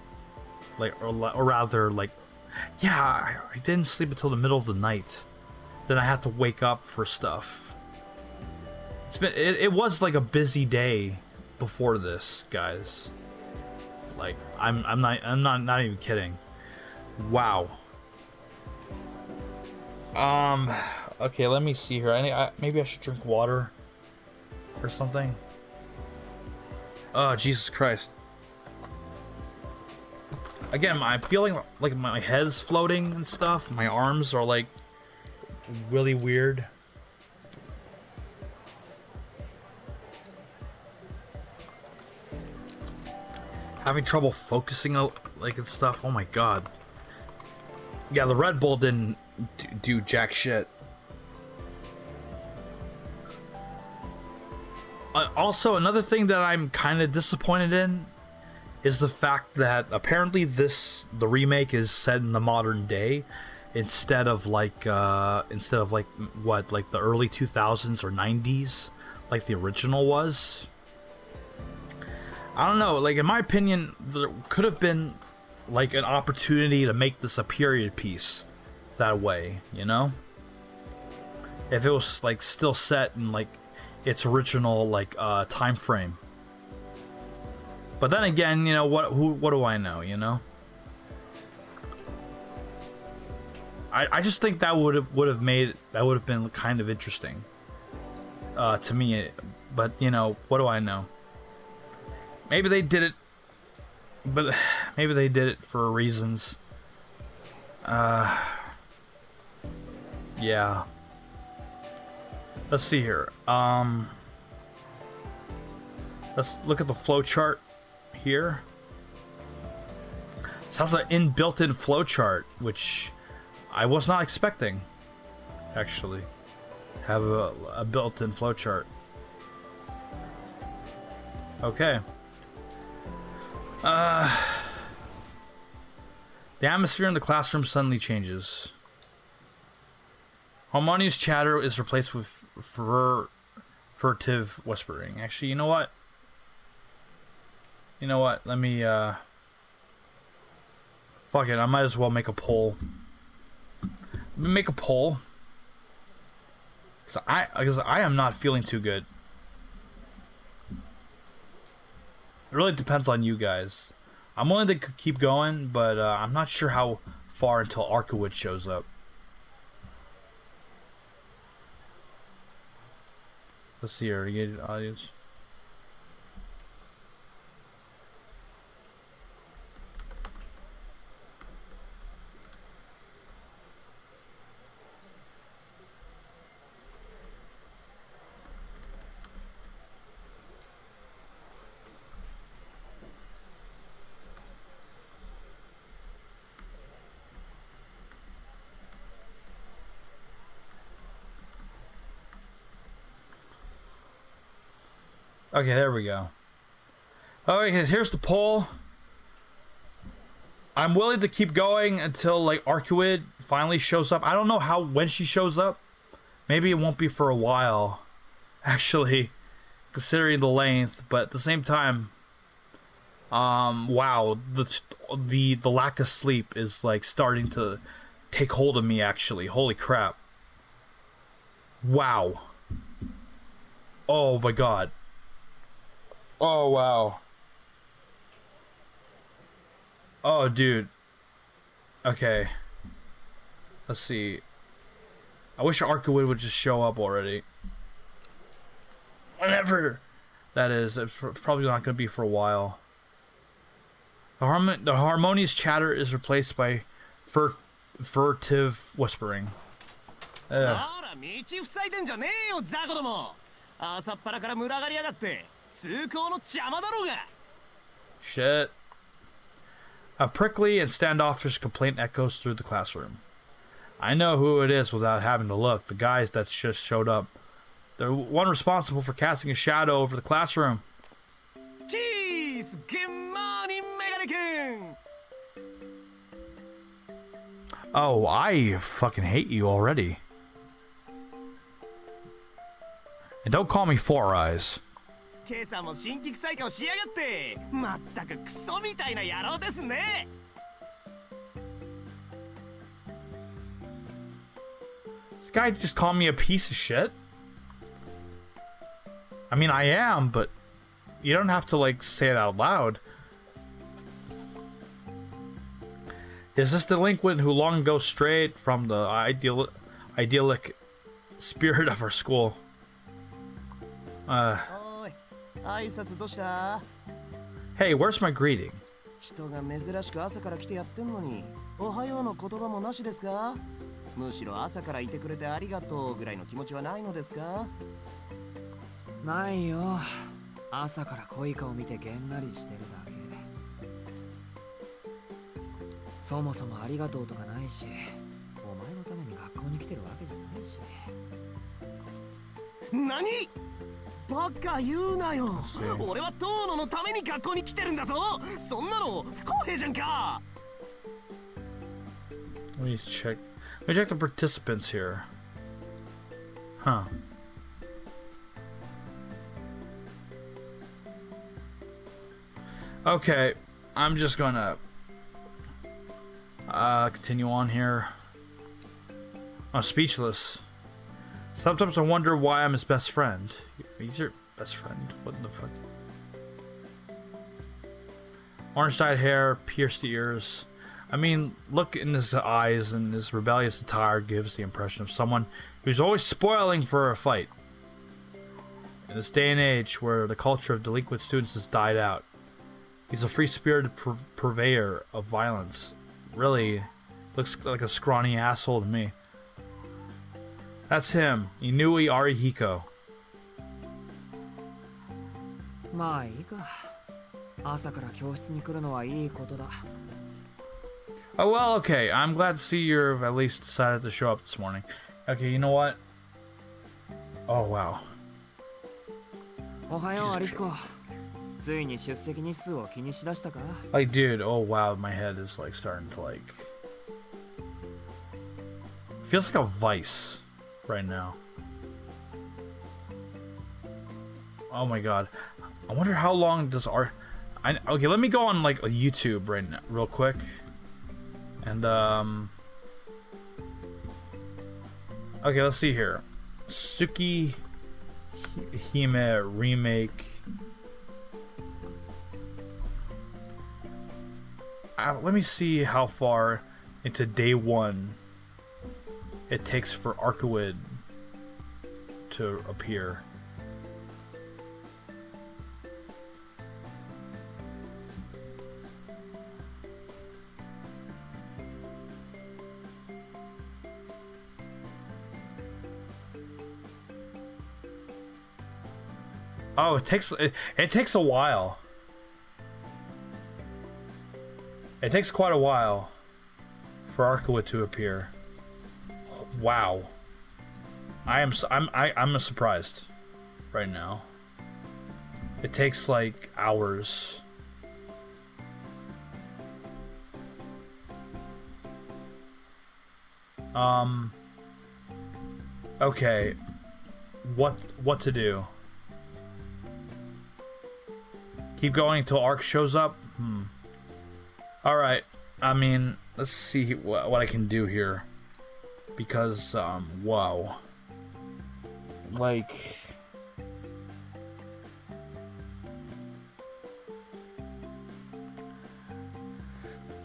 Like, or rather, like... Yeah, I didn't sleep until the middle of the night. Then I had to wake up for stuff. It was, like, a busy day before this, guys. Like, I'm not even kidding. Wow. Okay, let me see here. Maybe I should drink water or something. Oh, Jesus Christ. Again, I'm feeling like my head's floating and stuff. My arms are like really weird. Having trouble focusing like and stuff. Oh my god. Yeah, the Red Bull didn't do jack shit. Also, another thing that I'm kind of disappointed in is the fact that apparently the remake is set in the modern day instead of like what, like the early 2000s or 90s like the original was. I don't know, like in my opinion there could have been like an opportunity to make this a period piece that way, you know? If it was like still set in like its original like time frame. But then again, you know, what do I know, you know? I just think that would have been kind of interesting to me, but you know, what do I know? Maybe they did it, but maybe they did it for reasons. Yeah. Let's see here. Let's look at the flow chart here. This has an built-in flow chart, which I was not expecting. Actually, have a built-in flow chart. Okay. The atmosphere in the classroom suddenly changes. Harmonious chatter is replaced with furtive whispering. Actually, you know what? You know what? Let me, fuck it, I might as well make a poll. Make a poll. Because I am not feeling too good. It really depends on you guys. I'm willing to keep going, but I'm not sure how far until Arkowitz shows up. Let's see here, engaged audience. Okay, there we go. Okay, here's the poll. I'm willing to keep going until like Arcuid finally shows up. I don't know when she shows up. Maybe it won't be for a while, actually, considering the length. But at the same time, wow, the lack of sleep is like starting to take hold of me. Actually, holy crap! Wow. Oh my god. Oh wow. Oh dude. Okay. Let's see. I wish Arcuid would just show up already. Whenever that is. It's probably not going to be for a while. The harmonious chatter is replaced by furtive whispering. Ugh. 道塞いでんじゃねえよザコども。朝っぱらから群がりやがって通行の邪魔だろうが。 Shit. A prickly and standoffish complaint echoes through the classroom. I know who it is without having to look. The guys that just showed up. They're one responsible for casting a shadow over the classroom. Jeez! Good morning, Megane-kun! Oh, I fucking hate you already. And don't call me Four Eyes. 今朝も新規臭い顔しやがって。まったくクソみたいな野郎ですね。 This guy just called me a piece of shit. I mean, I am, but you don't have to like say it out loud. Is this delinquent who long ago strayed from the idyllic spirit of our school? おい、挨拶どうした？ Hey, where's my greeting? 人が珍しく朝から来てやってんのに、おはようの言葉もなしですか？むしろ朝からいてくれてありがとうぐらいの気持ちはないのですか？ないよ。朝から濃い顔見てげんなりしてるだけ。そもそもありがとうとかないし、お前のために学校に来てるわけじゃないし。何？バカ言うなよ。俺は遠野のために学校に来てるんだぞ。そんなの不公平じゃんか。 Let me check. Let me check the participants here. Huh. Okay, I'm just gonna continue on here. I'm speechless. Sometimes I wonder why I'm his best friend. He's your best friend. What the fuck? Orange-dyed hair, pierced ears. I mean, look in his eyes, and his rebellious attire gives the impression of someone who's always spoiling for a fight. In this day and age where the culture of delinquent students has died out, he's a free-spirited purveyor of violence. Really, looks like a scrawny asshole to me. That's him, Inui Arihiko. まあいいか。朝から教室に来るのはいいことだ。 Oh, well, okay. I'm glad to see you've at least decided to show up this morning. Okay, you know what? Oh, wow. おはよう、アリヒコ。ついに出席日数を気にしだしたか？ Like, dude, oh, wow. My head is, like, starting to, like... Feels like a vice right now. Oh, my God. I wonder how long does our... Okay, let me go on, like, YouTube right now, real quick. And, okay, let's see here. Tsukihime Remake. Let me see how far into day one it takes for Arcuid to appear. Oh, it takes a while. It takes quite a while for Arcuid to appear. Wow. I'm surprised right now. It takes like hours. Okay. What to do? Keep going until Arc shows up? Alright. I mean, let's see what I can do here. Because, whoa. Like...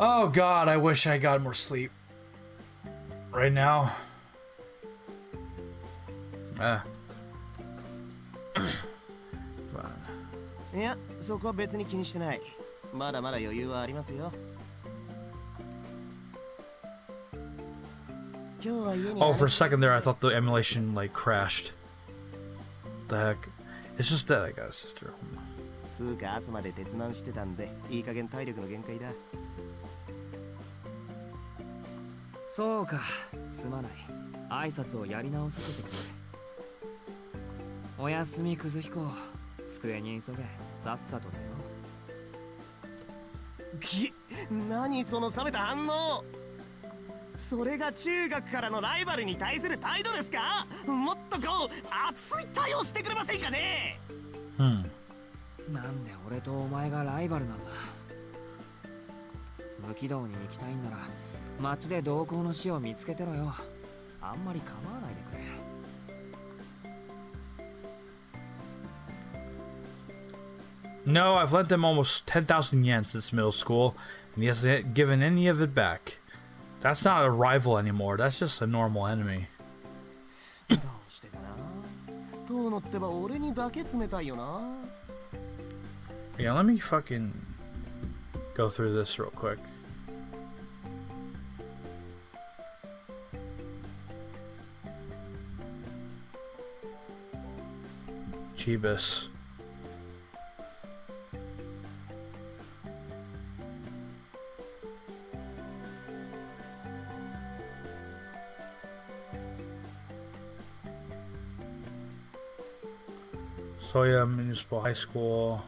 Oh god, I wish I got more sleep. Right now. いや、そこは別に気にしてない。まだまだ余裕はありますよ。今日は家に Oh, for a second there, I thought the emulation like crashed. The heck? It's just that I got a sister. つうか朝まで鉄難してたんで、いい加減体力の限界だ。そうか、すまない。挨拶をやり直させてくれ。おやすみ、くず彦。机に急げ、さっさと寝ろ。何その冷めた反応。それが中学からのライバルに対する態度ですか？もっとこう熱い対応してくれませんかね。なんで俺とお前がライバルなんだ。無軌道に行きたいんなら街で同行の死を見つけてろよ。あんまり構わないでくれ。No, I've lent him almost 10,000 yen since middle school, and he hasn't given any of it back. That's not a rival anymore, that's just a normal enemy. どうしてかな。遠野ってば俺にだけ冷たいよな。Yeah, let me fucking go through this real quick. Jeebus. Soya Municipal High School.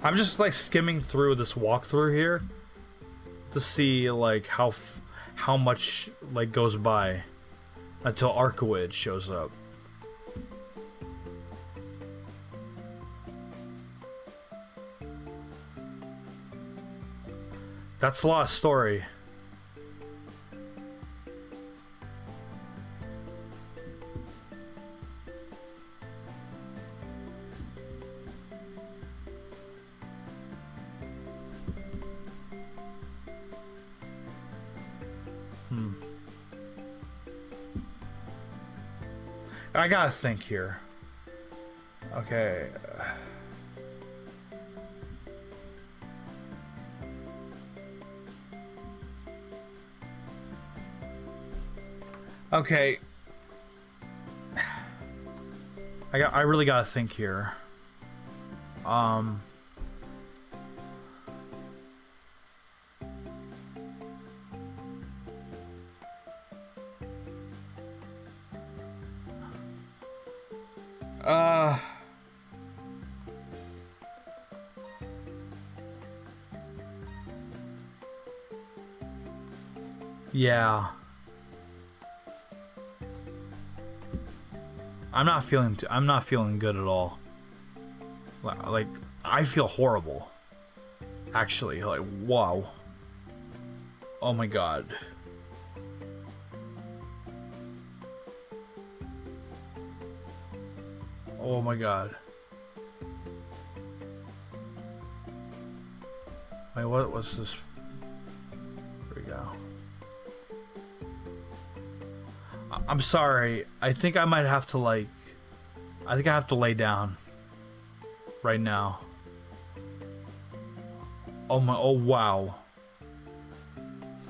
I'm just like skimming through this walkthrough here to see like how much like goes by until Arkwood shows up. That's a lot of story. I gotta think here. Okay. Okay. I really gotta think here. Yeah. I'm not feeling good at all. Like I feel horrible. Actually, like wow. Oh my god. Oh my god. Wait, what was this? There we go. I'm sorry. I think I might have to like... I think I have to lay down. Right now. Oh my... Oh wow.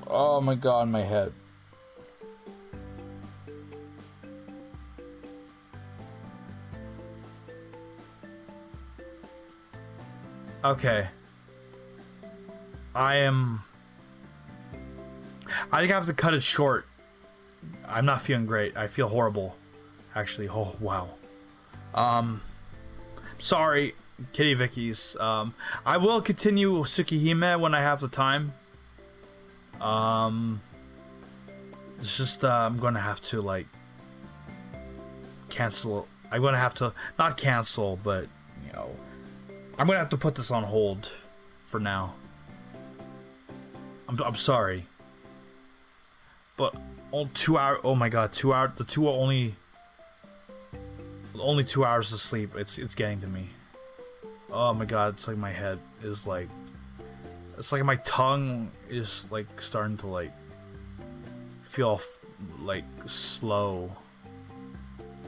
Oh my god, my head. Okay. I am... I think I have to cut it short. I'm not feeling great. I feel horrible. Actually, oh wow. Sorry, Kitty Vicky's. I will continue Tsukihime when I have the time. It's just I'm gonna have to like cancel. I'm gonna have to not cancel, but you know, I'm gonna have to put this on hold for now. I'm sorry, but all 2 hours. Oh my god, 2 hours. Only 2 hours of sleep. It's getting to me. Oh my god, it's like my head is like. It's like my tongue is like starting to like feel like slow.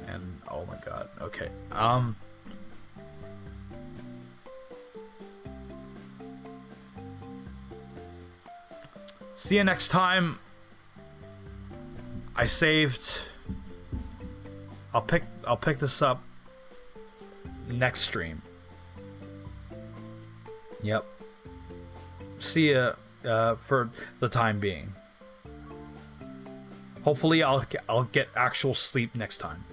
And oh my god. Okay. See you next time. I saved. I'll pick this up next stream. Yep. See ya for the time being. Hopefully I'll get actual sleep next time.